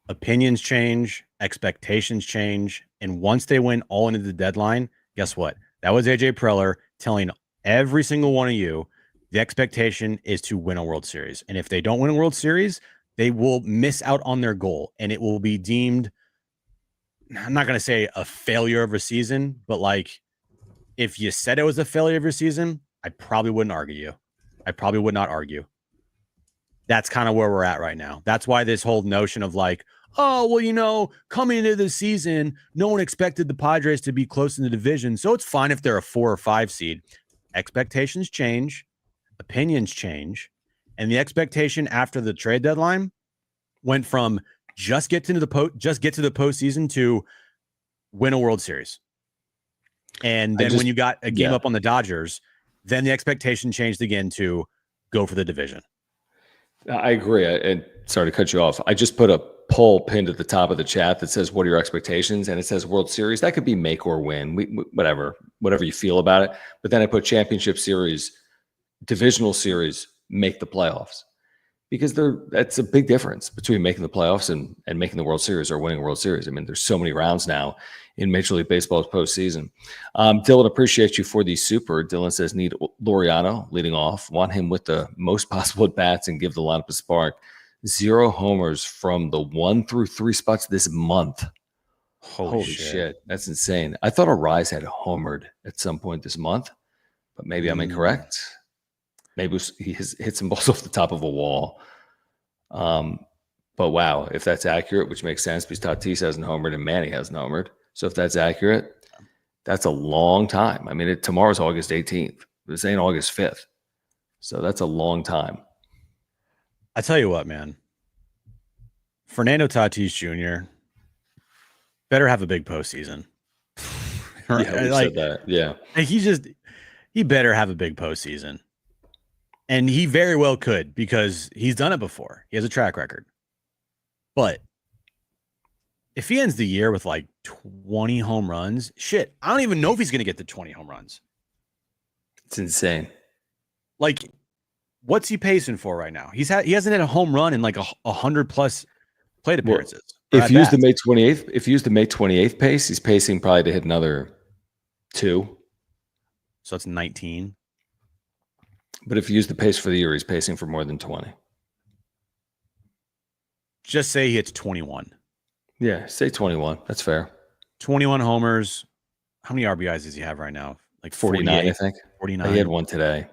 opinions change, expectations change, and once they went all into the deadline, guess what? That was AJ Preller telling every single one of you the expectation is to win a World Series. And if they don't win a World Series, they will miss out on their goal, and it will be deemed, I'm not going to say a failure of a season, but like, if you said it was a failure of your season, I probably wouldn't argue you. I probably would not argue. That's kind of where we're at right now. That's why this whole notion of like, oh, well, you know, coming into the season, no one expected the Padres to be close in the division, so it's fine if they're a 4 or 5 seed. Expectations change, opinions change, and the expectation after the trade deadline went from just get to the postseason to win a World Series. And then when you got a game up on the Dodgers, then the expectation changed again to go for the division. I agree. And sorry to cut you off. I just put a poll pinned at the top of the chat that says, what are your expectations? And it says World Series. That could be make or win, whatever you feel about it. But then I put championship series, divisional series, make the playoffs. Because that's a big difference between making the playoffs and making the World Series or winning a World Series. I mean, there's so many rounds now in Major League Baseball's postseason. Dylan, appreciate you for the super. Dylan says, need Laureano leading off. Want him with the most possible at-bats and give the lineup a spark. 0 homers from the 1 through 3 spots this month. Holy shit. That's insane. I thought Arise had homered at some point this month, but maybe I'm incorrect. Maybe he hit some balls off the top of a wall. But wow, if that's accurate, which makes sense because Tatis hasn't homered and Manny hasn't homered. So if that's accurate, that's a long time. I mean, tomorrow's August 18th. This ain't August 5th. So that's a long time. I tell you what, man. Fernando Tatis Jr. better have a big postseason. Yeah, we said that. Yeah. He better have a big postseason. And he very well could, because he's done it before. He has a track record. But if he ends the year with like 20 home runs, shit, I don't even know if he's going to get to 20 home runs. It's insane. Like, what's he pacing for right now? He hasn't had a home run in like 100 plus plate appearances. If you use the May 28th pace, he's pacing probably to hit another 2. So it's 19. But if you use the pace for the year, he's pacing for more than 20. Just say he hits 21. Yeah, say 21. That's fair. 21 homers. How many RBIs does he have right now? Like 49, I think. 49. He had one today.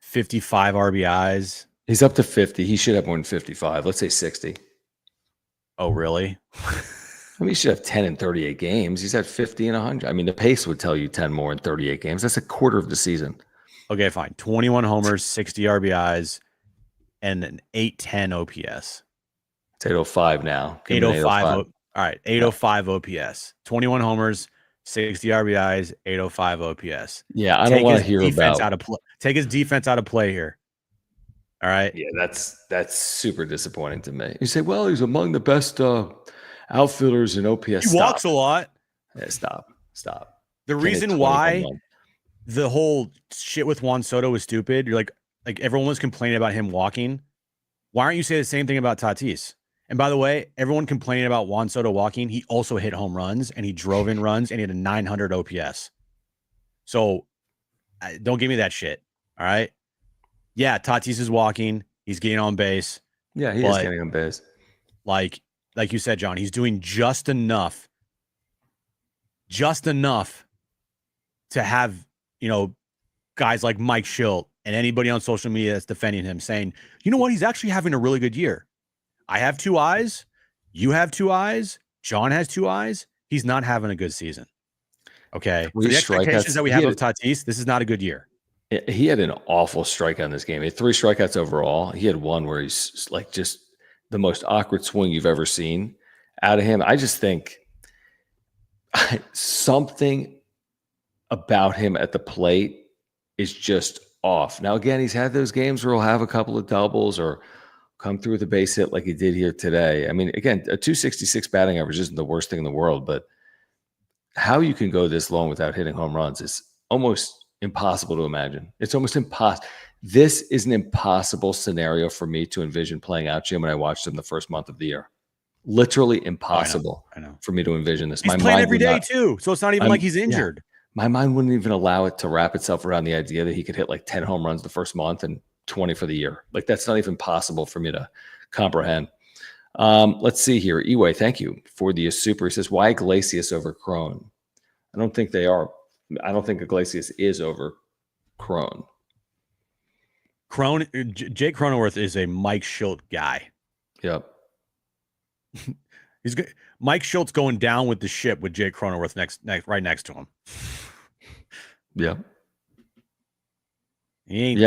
55 RBIs. He's up to 50. He should have more than 55. Let's say 60. Oh, really? I mean, he should have 10 in 38 games. He's at 50 and 100. I mean, the pace would tell you 10 more in 38 games. That's a quarter of the season. Okay, fine. 21 homers, 60 RBIs, and an 810 OPS. It's 805 now. 805. All right, 805 OPS. 21 homers, 60 RBIs, 805 OPS. Yeah, I don't want to hear about take his defense out of play here. All right. Yeah, that's super disappointing to me. You say, well, he's among the best outfielders in OPS. He walks a lot. Yeah, stop. The reason why the whole shit with Juan Soto was stupid, you're like everyone was complaining about him walking. Why aren't you saying the same thing about Tatis? And by the way, everyone complaining about Juan Soto walking, he also hit home runs and he drove in runs and he had a 900 OPS. So don't give me that shit. All right. Yeah, Tatis is walking. He's getting on base. Yeah, he is getting on base. Like you said, John, he's doing just enough to have, guys like Mike Schilt and anybody on social media that's defending him saying, you know what, he's actually having a really good year. I have two eyes. You have two eyes. John has two eyes. He's not having a good season. Okay. For the expectations that we have of Tatis, this is not a good year. He had an awful strikeout in this game. He had 3 strikeouts overall. He had one where he's like just the most awkward swing you've ever seen out of him. I just think something about him at the plate is just off. Now, again, he's had those games where he'll have a couple of doubles or come through with a base hit like he did here today. I mean, again, a 266 batting average isn't the worst thing in the world, but how you can go this long without hitting home runs is almost impossible to imagine. It's almost impossible. This is an impossible scenario for me to envision playing out, Jim, when I watched him the first month of the year. Literally impossible I know. for me to envision this. He's playing every day too, so it's not even like he's injured. Yeah, my mind wouldn't even allow it to wrap itself around the idea that he could hit like 10 home runs the first month and 20 for the year. Like, that's not even possible for me to comprehend. Let's see here. Eway, thank you for the super. He says, why Iglesias over Crone? I don't think they are. I don't think Iglesias is over Crone. Jake Cronenworth is a Mike Schilt guy. Yep. He's good. Mike Schilt's going down with the ship with Jake Cronenworth right next to him. Yeah. He ain't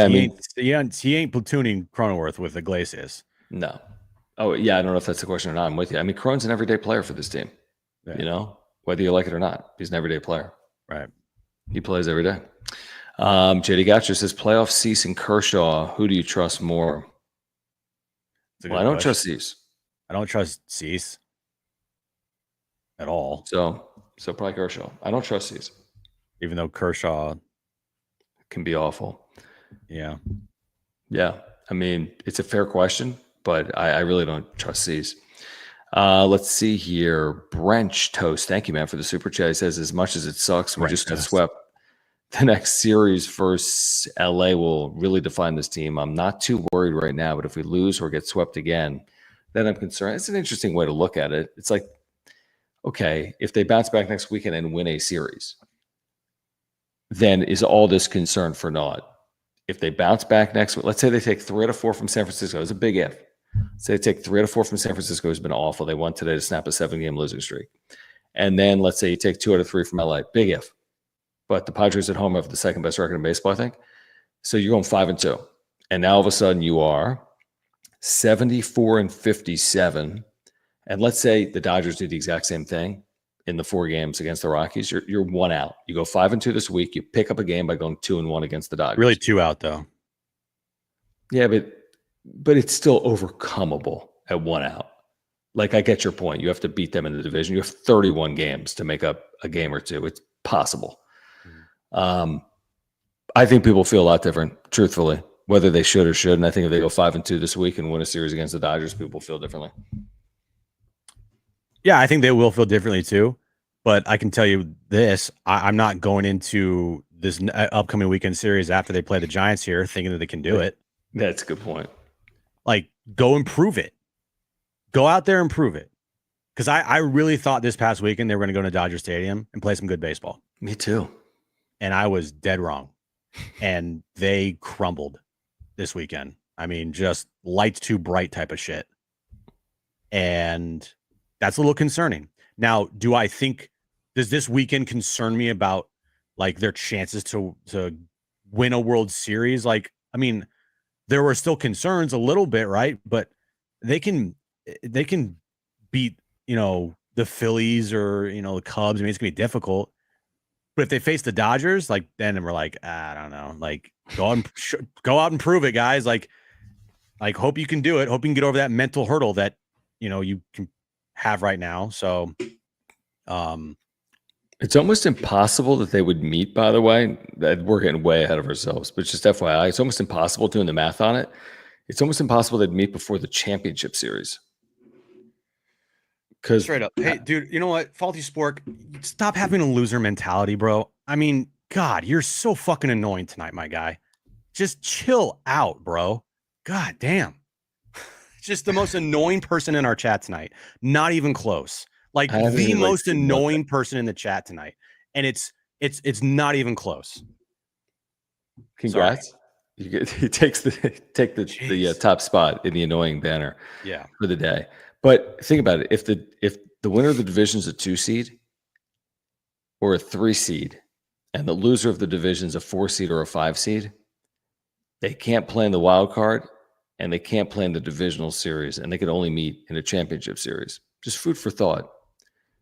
platooning Cronenworth with Iglesias. No. Oh, yeah. I don't know if that's the question or not. I'm with you. I mean, Crone's an everyday player for this team. Yeah. Whether you like it or not, he's an everyday player. Right. He plays every day. JD Gatcher says, playoff Cease and Kershaw. Who do you trust more? Well, I don't trust Cease. I don't trust Cease at all. So probably Kershaw. I don't trust Cease. Even though Kershaw can be awful. Yeah. Yeah. I mean, it's a fair question, but I really don't trust Cease. Let's see here. Brench Toast. Thank you, man, for the super chat. He says, as much as it sucks, we just got swept. The next series versus LA will really define this team. I'm not too worried right now, but if we lose or get swept again, then I'm concerned. It's an interesting way to look at it. It's like, okay, if they bounce back next weekend and win a series, then is all this concern for naught? If they bounce back next week, let's say they take 3 out of 4 from San Francisco. It's a big if. Say they take 3 out of 4 from San Francisco, who's been awful. They won today to snap a 7-game losing streak. And then let's say you take 2 out of 3 from LA. Big if. But the Padres at home have the second best record in baseball, I think. So you're going 5-2. And now all of a sudden you are 74-57. And let's say the Dodgers do the exact same thing in the 4 games against the Rockies. You're 1 out. You go 5-2 this week. You pick up a game by going 2-1 against the Dodgers. Really 2 out though. Yeah, but it's still overcomable at 1 out. Like, I get your point. You have to beat them in the division. You have 31 games to make up a game or 2. It's possible. I think people feel a lot different, truthfully, whether they should or shouldn't. I think if they go 5-2 this week and win a series against the Dodgers, people feel differently. Yeah, I think they will feel differently too. But I can tell you this, I'm not going into this upcoming weekend series after they play the Giants here thinking that they can do it. That's a good point. Like, go improve it. Go out there and prove it. Because I really thought this past weekend they were going to go to Dodger Stadium and play some good baseball. Me too. And I was dead wrong. And they crumbled this weekend. I mean, just lights too bright type of shit. And that's a little concerning. Now, does this weekend concern me about like their chances to win a World Series? Like, I mean, there were still concerns a little bit, right? But they can beat, the Phillies or, the Cubs. I mean, it's gonna be difficult. But if they face the Dodgers, like then we're like, I don't know, like go out and prove it, guys. Like hope you can do it. Hope you can get over that mental hurdle that you can have right now. So, it's almost impossible that they would meet. By the way, that we're getting way ahead of ourselves, but just FYI, it's almost impossible doing the math on it. It's almost impossible they'd meet before the championship series. Because straight up, hey, dude, you know what? Faulty Spork, stop having a loser mentality, bro. I mean, God, you're so fucking annoying tonight, my guy. Just chill out, bro. God damn. Just the most annoying person in our chat tonight. Not even close. Like the most annoying person in the chat tonight. And it's not even close. Congrats. He takes the top spot in the annoying banner for the day. But think about it. If the winner of the division is a 2 seed or a 3 seed, and the loser of the division is a 4 seed or a 5 seed, they can't play in the wild card and they can't play in the divisional series, and they can only meet in a championship series. Just food for thought.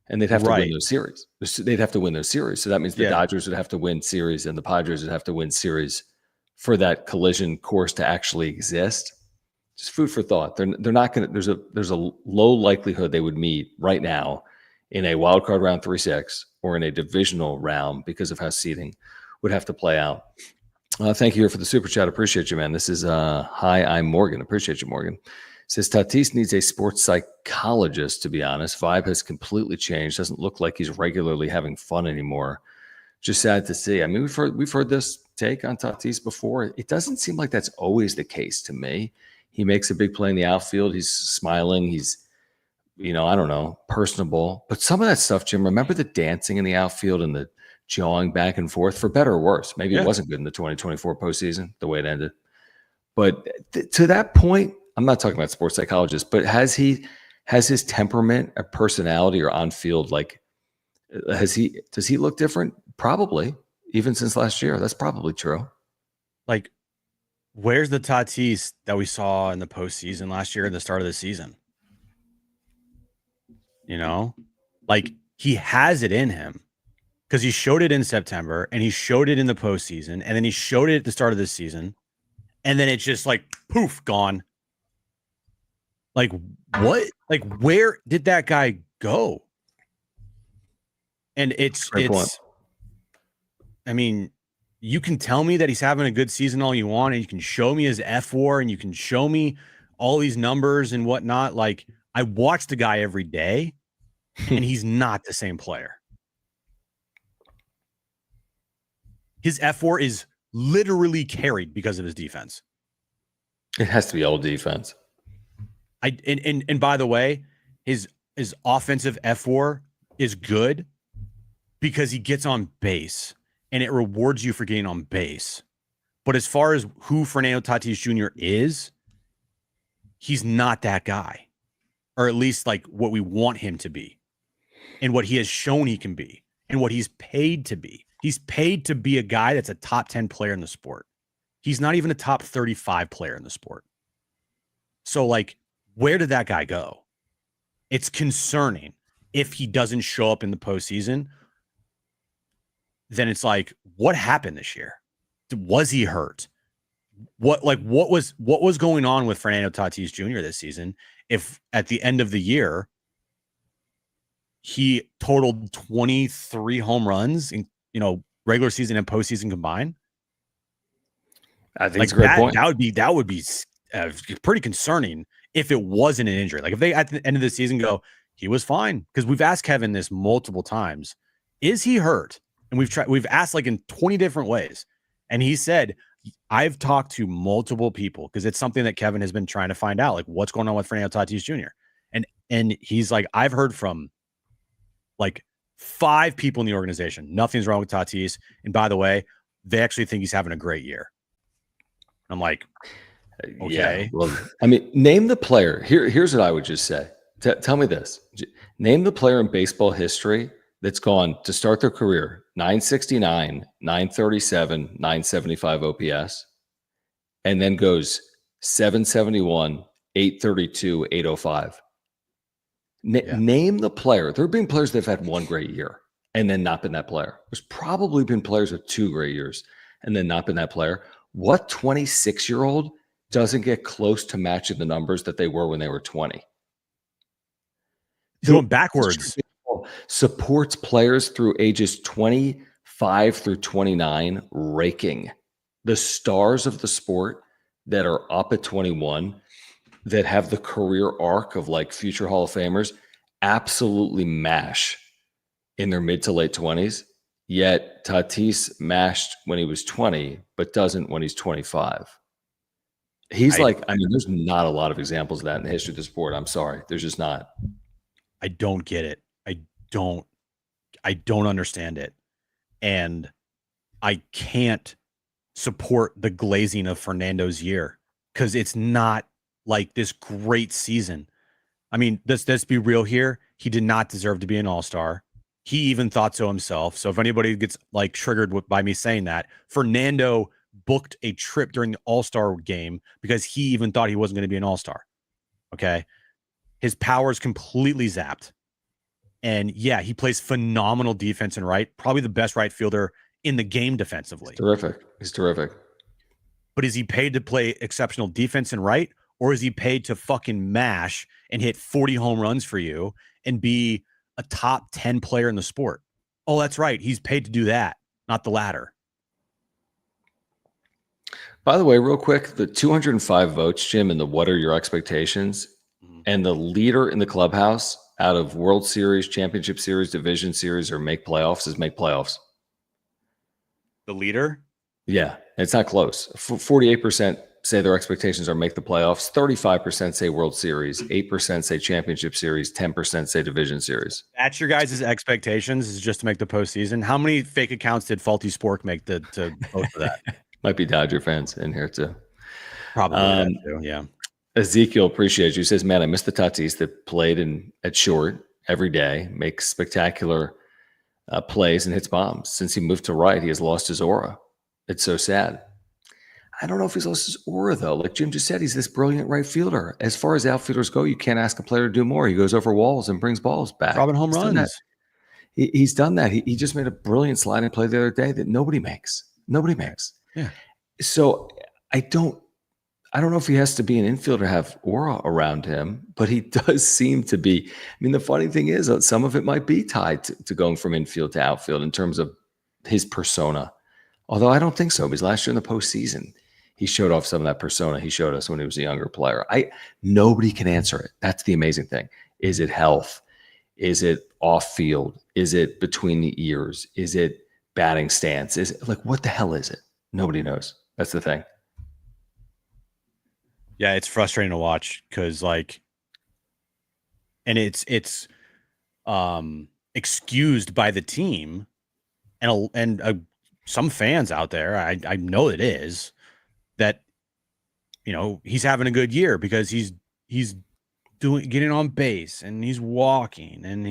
And they'd have to win those series. They'd have to win those series. So that means the Dodgers would have to win series and the Padres would have to win series for that collision course to actually exist. Just food for thought. They're not going to. There's a low likelihood they would meet right now in a wild card round 3-6 or in a divisional round because of how seeding would have to play out. Thank you for the super chat. Appreciate you, man. This is hi, I'm Morgan. Appreciate you, Morgan. Says Tatis needs a sports psychologist, to be honest. Vibe has completely changed. Doesn't look like he's regularly having fun anymore. Just sad to see. I mean, we've heard this take on Tatis before. It doesn't seem like that's always the case to me. He makes a big play in the outfield. He's smiling. He's, I don't know, personable. But some of that stuff, Jim, remember the dancing in the outfield and the jawing back and forth, for better or worse. Maybe it wasn't good in the 2024 postseason, the way it ended. But to that point, I'm not talking about sports psychologists, but has his temperament, a personality, or on field, like, does he look different? Probably, even since last year. That's probably true. Like, where's the Tatis that we saw in the postseason last year at the start of the season? Like, he has it in him because he showed it in September and he showed it in the postseason, and then he showed it at the start of this season, and then it's just like poof, gone. Like, what? Like, where did that guy go? And it's I mean, you can tell me that he's having a good season all you want, and you can show me his F4, and you can show me all these numbers and whatnot. Like, I watch the guy every day, and he's not the same player. His F4 is literally carried because of his defense. It has to be all defense. And by the way, his offensive F4 is good because he gets on base and it rewards you for getting on base. But as far as who Fernando Tatis Jr. is, he's not that guy, or at least like what we want him to be and what he has shown he can be and what he's paid to be. He's paid to be a guy that's a top 10 player in the sport. He's not even a top 35 player in the sport. So, like, where did that guy go? It's concerning. If he doesn't show up in the postseason, then it's like, what happened this year? Was he hurt? What was going on with Fernando Tatis Jr. this season? If at the end of the year he totaled 23 home runs in regular season and postseason combined, I think it's a great point. That would be pretty concerning if it wasn't an injury. Like, if they at the end of the season go, he was fine, because we've asked Kevin this multiple times, is he hurt? And we've asked like in 20 different ways, and he said, I've talked to multiple people, because it's something that Kevin has been trying to find out, like, what's going on with Fernando Tatis Jr. And he's like, I've heard from like 5 people in the organization. Nothing's wrong with Tatis. And by the way, they actually think he's having a great year. I'm like, okay. Yeah. Well, I mean, name the player. Here's what I would just say. Tell me this. Name the player in baseball history that's gone to start their career 969, 937, 975 OPS, and then goes 771, 832, 805. Name the player. There have been players that have had one great year and then not been that player. There's probably been players with 2 great years and then not been that player. What 26-year-old doesn't get close to matching the numbers that they were when they were 20? Going backwards. Supports players through ages 25 through 29, raking. The stars of the sport that are up at 21, that have the career arc of like future Hall of Famers, absolutely mash in their mid to late 20s. Yet Tatis mashed when he was 20, but doesn't when he's 25. He's I mean, there's not a lot of examples of that in the history of the sport. I'm sorry. There's just not. I don't get it. I don't understand it. And I can't support the glazing of Fernando's year because it's not like this great season. I mean, let's be real here. He did not deserve to be an all-star. He even thought so himself. So if anybody gets like triggered by me saying that, Fernando booked a trip during the all-star game because he even thought he wasn't going to be an all-star. Okay. His power is completely zapped. And yeah, he plays phenomenal defense and right, probably the best right fielder in the game defensively. He's terrific. But is he paid to play exceptional defense and right? Or is he paid to fucking mash and hit 40 home runs for you and be a top 10 player in the sport? Oh, that's right. He's paid to do that, not the latter. By the way, real quick, the 205 votes, Jim, and the what are your expectations? And the leader in the clubhouse out of World Series, Championship Series, Division Series, or make playoffs is make playoffs. The leader? Yeah, it's not close. 48% say their expectations are make the playoffs. 35% say World Series. 8% say Championship Series. 10% say Division Series. That's your guys' expectations, is just to make the postseason. How many fake accounts did Faulty Spork make to vote for that? Might be Dodger fans in here too. Probably that too, yeah. Ezekiel appreciates you. Says, man, I miss the Tatis that played at short every day, makes spectacular plays and hits bombs. Since he moved to right, he has lost his aura. It's so sad. I don't know if he's lost his aura, though. Like Jim just said, he's this brilliant right fielder. As far as outfielders go, you can't ask a player to do more. He goes over walls and brings balls back. Robin home runs. He's done that. He just made a brilliant sliding play the other day that nobody makes. Nobody makes. Yeah. So I don't know if he has to be an infielder to have aura around him, but he does seem to be. I mean, the funny thing is that some of it might be tied to going from infield to outfield in terms of his persona. Although I don't think so, because last year in the postseason, he showed off some of that persona he showed us when he was a younger player. Nobody can answer it. That's the amazing thing. Is it health? Is it off field? Is it between the ears? Is it batting stance? Is it like, what the hell is it? Nobody knows. That's the thing. Yeah, it's frustrating to watch because and it's excused by the team and some fans out there. I know it is that, he's having a good year because he's getting on base and he's walking and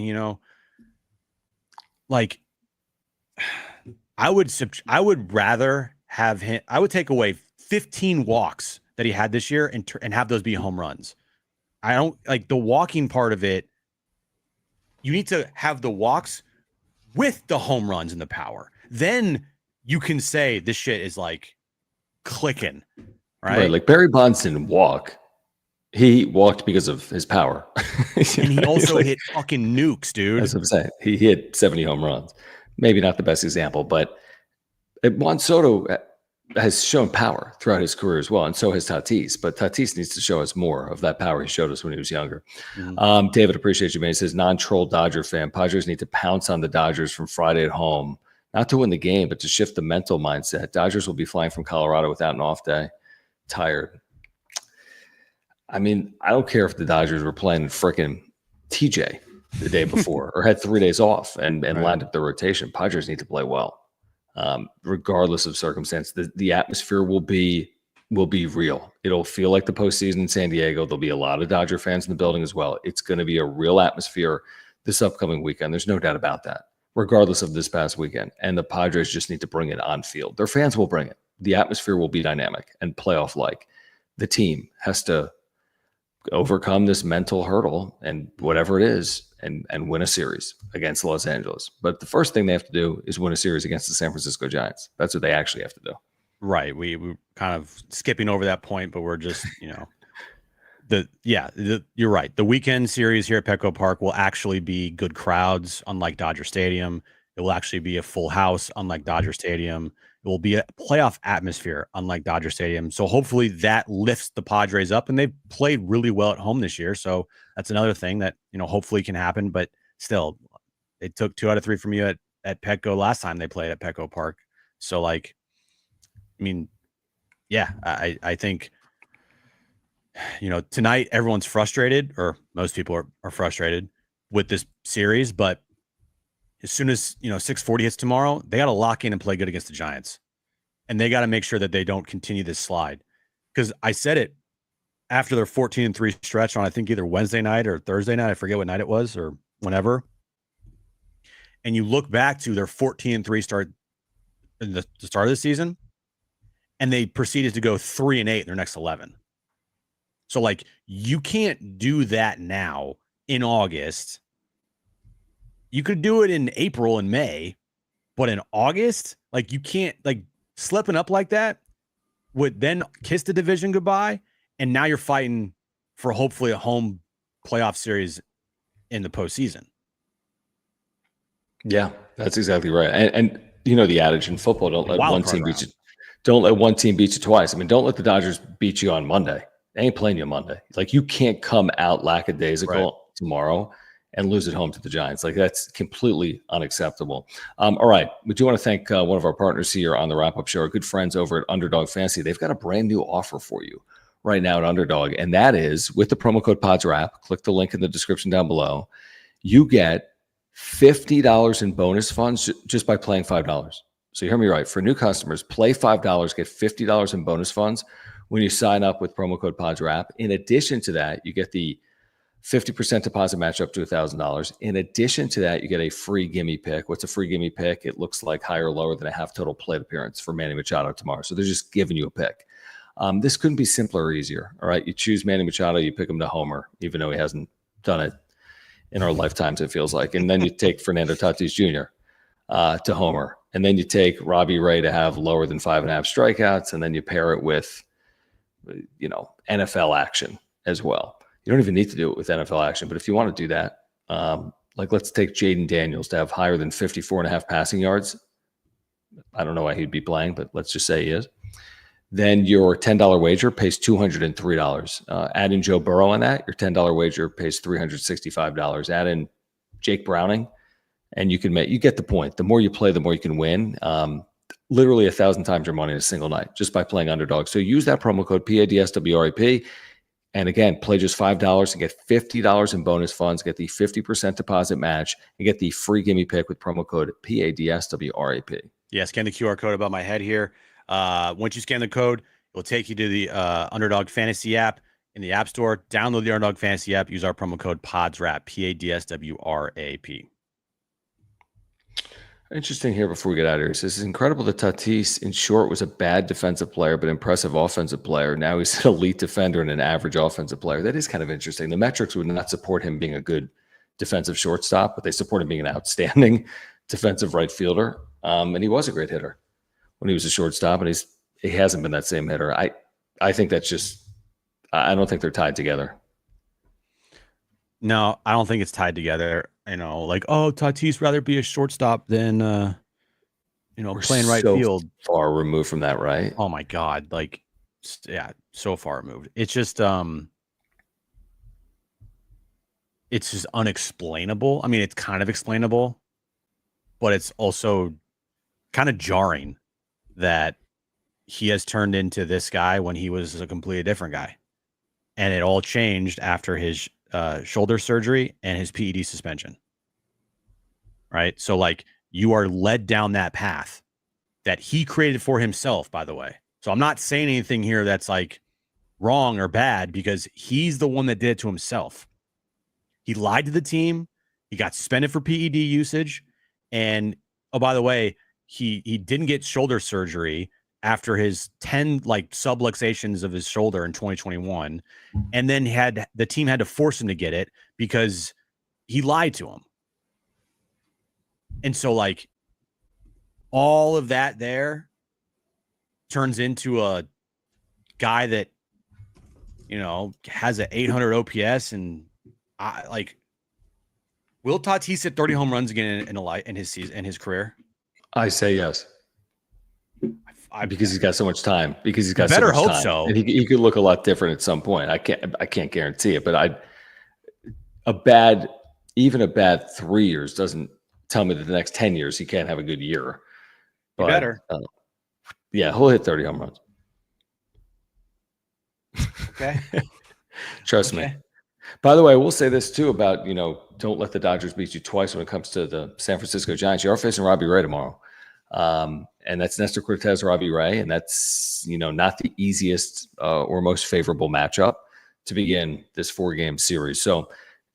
I would rather have him. I would take away 15 walks that he had this year and have those be home runs. I don't like the walking part of it. You need to have the walks with the home runs and the power. Then you can say this shit is like clicking, right? Like Barry Bonds didn't walk. He walked because of his power. And he also hit fucking nukes, dude. That's what I'm saying. He hit 70 home runs. Maybe not the best example, but Juan Soto has shown power throughout his career as well, and so has Tatis. But Tatis needs to show us more of that power he showed us when he was younger. Mm-hmm. David, appreciate you, man. He says, non-troll Dodger fan. Padres need to pounce on the Dodgers from Friday at home, not to win the game, but to shift the mental mindset. Dodgers will be flying from Colorado without an off day. Tired. I mean, I don't care if the Dodgers were playing frickin' TJ the day before or had 3 days off and Right. lined up the rotation. Padres need to play well, regardless of circumstance. The atmosphere will be real. It'll feel like the postseason in San Diego. There'll be a lot of Dodger fans in the building as well. It's going to be a real atmosphere this upcoming weekend. There's no doubt about that, regardless of this past weekend. And the Padres just need to bring it on field. Their fans will bring it. The atmosphere will be dynamic and playoff-like. The team has to overcome this mental hurdle and whatever it is and win a series against Los Angeles. But the first thing they have to do is win a series against the San Francisco Giants. That's what they actually have to do. Right. We kind of skipping over that point, but we're just, you're right. The weekend series here at Petco Park will actually be good crowds, unlike Dodger Stadium. It will actually be a full house, unlike Dodger Stadium. It will be a playoff atmosphere, unlike Dodger Stadium. So hopefully that lifts the Padres up, and they've played really well at home this year. So that's another thing that, hopefully can happen. But still, they took 2 out of 3 from you at Petco last time they played at Petco Park. So I think, tonight everyone's frustrated, or most people are frustrated with this series, but as soon as 6:40 hits tomorrow, they got to lock in and play good against the Giants, and they got to make sure that they don't continue this slide. Because I said it after their 14-3 stretch on, I think, either Wednesday night or Thursday night. I forget what night it was or whenever. And you look back to their 14-3 start in the start of the season, and they proceeded to go 3-8 in their next 11. So you can't do that now in August. You could do it in April and May, but in August, you can't, slipping up like that would then kiss the division goodbye. And now you're fighting for hopefully a home playoff series in the postseason. Yeah, that's exactly right. And the adage in football, don't let one team beat you. Don't let one team beat you twice. I mean, don't let the Dodgers beat you on Monday. They ain't playing you Monday. You can't come out lackadaisical tomorrow and lose at home to the Giants. That's completely unacceptable. All right. We do want to thank one of our partners here on the wrap-up show, our good friends over at Underdog Fantasy. They've got a brand new offer for you right now at Underdog, and that is with the promo code PODSWRAP. Click the link in the description down below. You get $50 in bonus funds just by playing $5. So you hear me right. For new customers, play $5, get $50 in bonus funds when you sign up with promo code PODSWRAP. In addition to that, you get the 50% deposit match up to $1,000. In addition to that, you get a free gimme pick. What's a free gimme pick? It looks like higher or lower than a half total plate appearance for Manny Machado tomorrow. So they're just giving you a pick. This couldn't be simpler or easier. All right. You choose Manny Machado, you pick him to homer, even though he hasn't done it in our lifetimes, it feels like. And then you take Fernando Tatis Jr. To homer. And then you take Robbie Ray to have lower than 5.5 strikeouts. And then you pair it with, NFL action as well. You don't even need to do it with NFL action, but if you want to do that, let's take Jaden Daniels to have higher than 54.5 passing yards. I don't know why he'd be playing, but let's just say he is. Then your $10 wager pays $203. Add in Joe Burrow on that. Your $10 wager pays $365. Add in Jake Browning, and you get the point. The more you play, the more you can win. Literally 1,000 times your money in a single night just by playing Underdog. So use that promo code PADSWRAP. And again, play just $5 and get $50 in bonus funds, get the 50% deposit match, and get the free gimme pick with promo code PADSWRAP. Yeah, scan the QR code above my head here. Once you scan the code, it will take you to the Underdog Fantasy app in the App Store. Download the Underdog Fantasy app. Use our promo code PODSWRAP, PADSWRAP. Interesting here before we get out of here. It says, it's incredible that Tatis, in short, was a bad defensive player, but impressive offensive player. Now he's an elite defender and an average offensive player. That is kind of interesting. The metrics would not support him being a good defensive shortstop, but they support him being an outstanding defensive right fielder. And he was a great hitter when he was a shortstop, and he hasn't been that same hitter. I think that's just – I don't think they're tied together. No, I don't think it's tied together. Tatis rather be a shortstop than, playing right field. Far removed from that, right? Oh my God. So far removed. It's just, unexplainable. I mean, it's kind of explainable, but it's also kind of jarring that he has turned into this guy when he was a completely different guy. And it all changed after his shoulder surgery and his PED suspension. Right? So like you are led down that path that he created for himself, by the way. So I'm not saying anything here that's like wrong or bad because he's the one that did it to himself. He lied to the team. He got suspended for PED usage. And oh, by the way, he didn't get shoulder surgery after his 10 like subluxations of his shoulder in 2021. And then the team had to force him to get it because he lied to him. And so like all of that there turns into a guy that, you know, has an 800 OPS and will Tatis hit 30 home runs again in his season, in his career? I say yes. Because he's got so much time. Because he's got better so much hope time. so. And he could look a lot different at some point. I can't guarantee it, but even a bad 3 years doesn't tell me that the next 10 years he can't have a good year. But, better. Yeah, he'll hit 30 home runs. Okay. Trust me. By the way, we'll say this too about, you know, don't let the Dodgers beat you twice when it comes to the San Francisco Giants. You are facing Robbie Ray tomorrow. And that's Nestor Cortez, Robbie Ray. And that's, you know, not the easiest or most favorable matchup to begin this 4-game series. So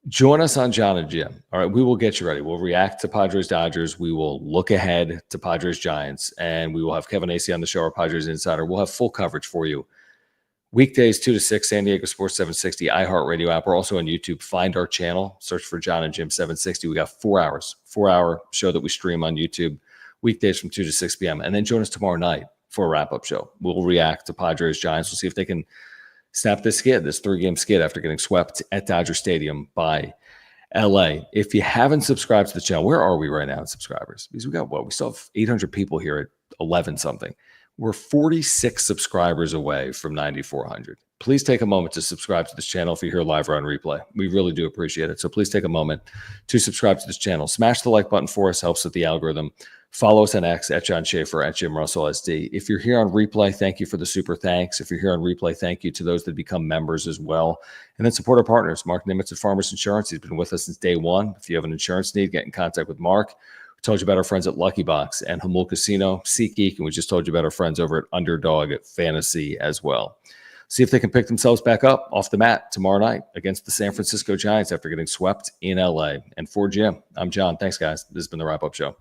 join us on John and Jim. All right, we will get you ready. We'll react to Padres Dodgers. We will look ahead to Padres Giants. And we will have Kevin Acey on the show, our Padres Insider. We'll have full coverage for you. Weekdays 2 to 6, San Diego Sports 760, iHeartRadio app. We're also on YouTube. Find our channel. Search for John and Jim 760. We got 4 hours, 4-hour show that we stream on YouTube. Weekdays from 2 to 6 p.m. And then join us tomorrow night for a wrap-up show. We'll react to Padres Giants. We'll see if they can snap this 3-game skid after getting swept at Dodger Stadium by LA. If you haven't subscribed to the channel, where are we right now in subscribers? Because we still have 800 people here at 11 something. We're 46 subscribers away from 9,400. Please take a moment to subscribe to this channel if you're here live or on replay. We really do appreciate it. So please take a moment to subscribe to this channel. Smash the like button for us, helps with the algorithm. Follow us on X at John Schaefer, at Jim Russell SD. If you're here on replay, thank you for the super thanks. If you're here on replay, thank you to those that become members as well. And then support our partners, Mark Nimitz at Farmers Insurance. He's been with us since day one. If you have an insurance need, get in contact with Mark. Told you about our friends at Lucky Box and Hamul Casino, SeatGeek, and we just told you about our friends over at Underdog Fantasy as well. See if they can pick themselves back up off the mat tomorrow night against the San Francisco Giants after getting swept in LA. And for Jim, I'm John. Thanks, guys. This has been the Wrap Up Show.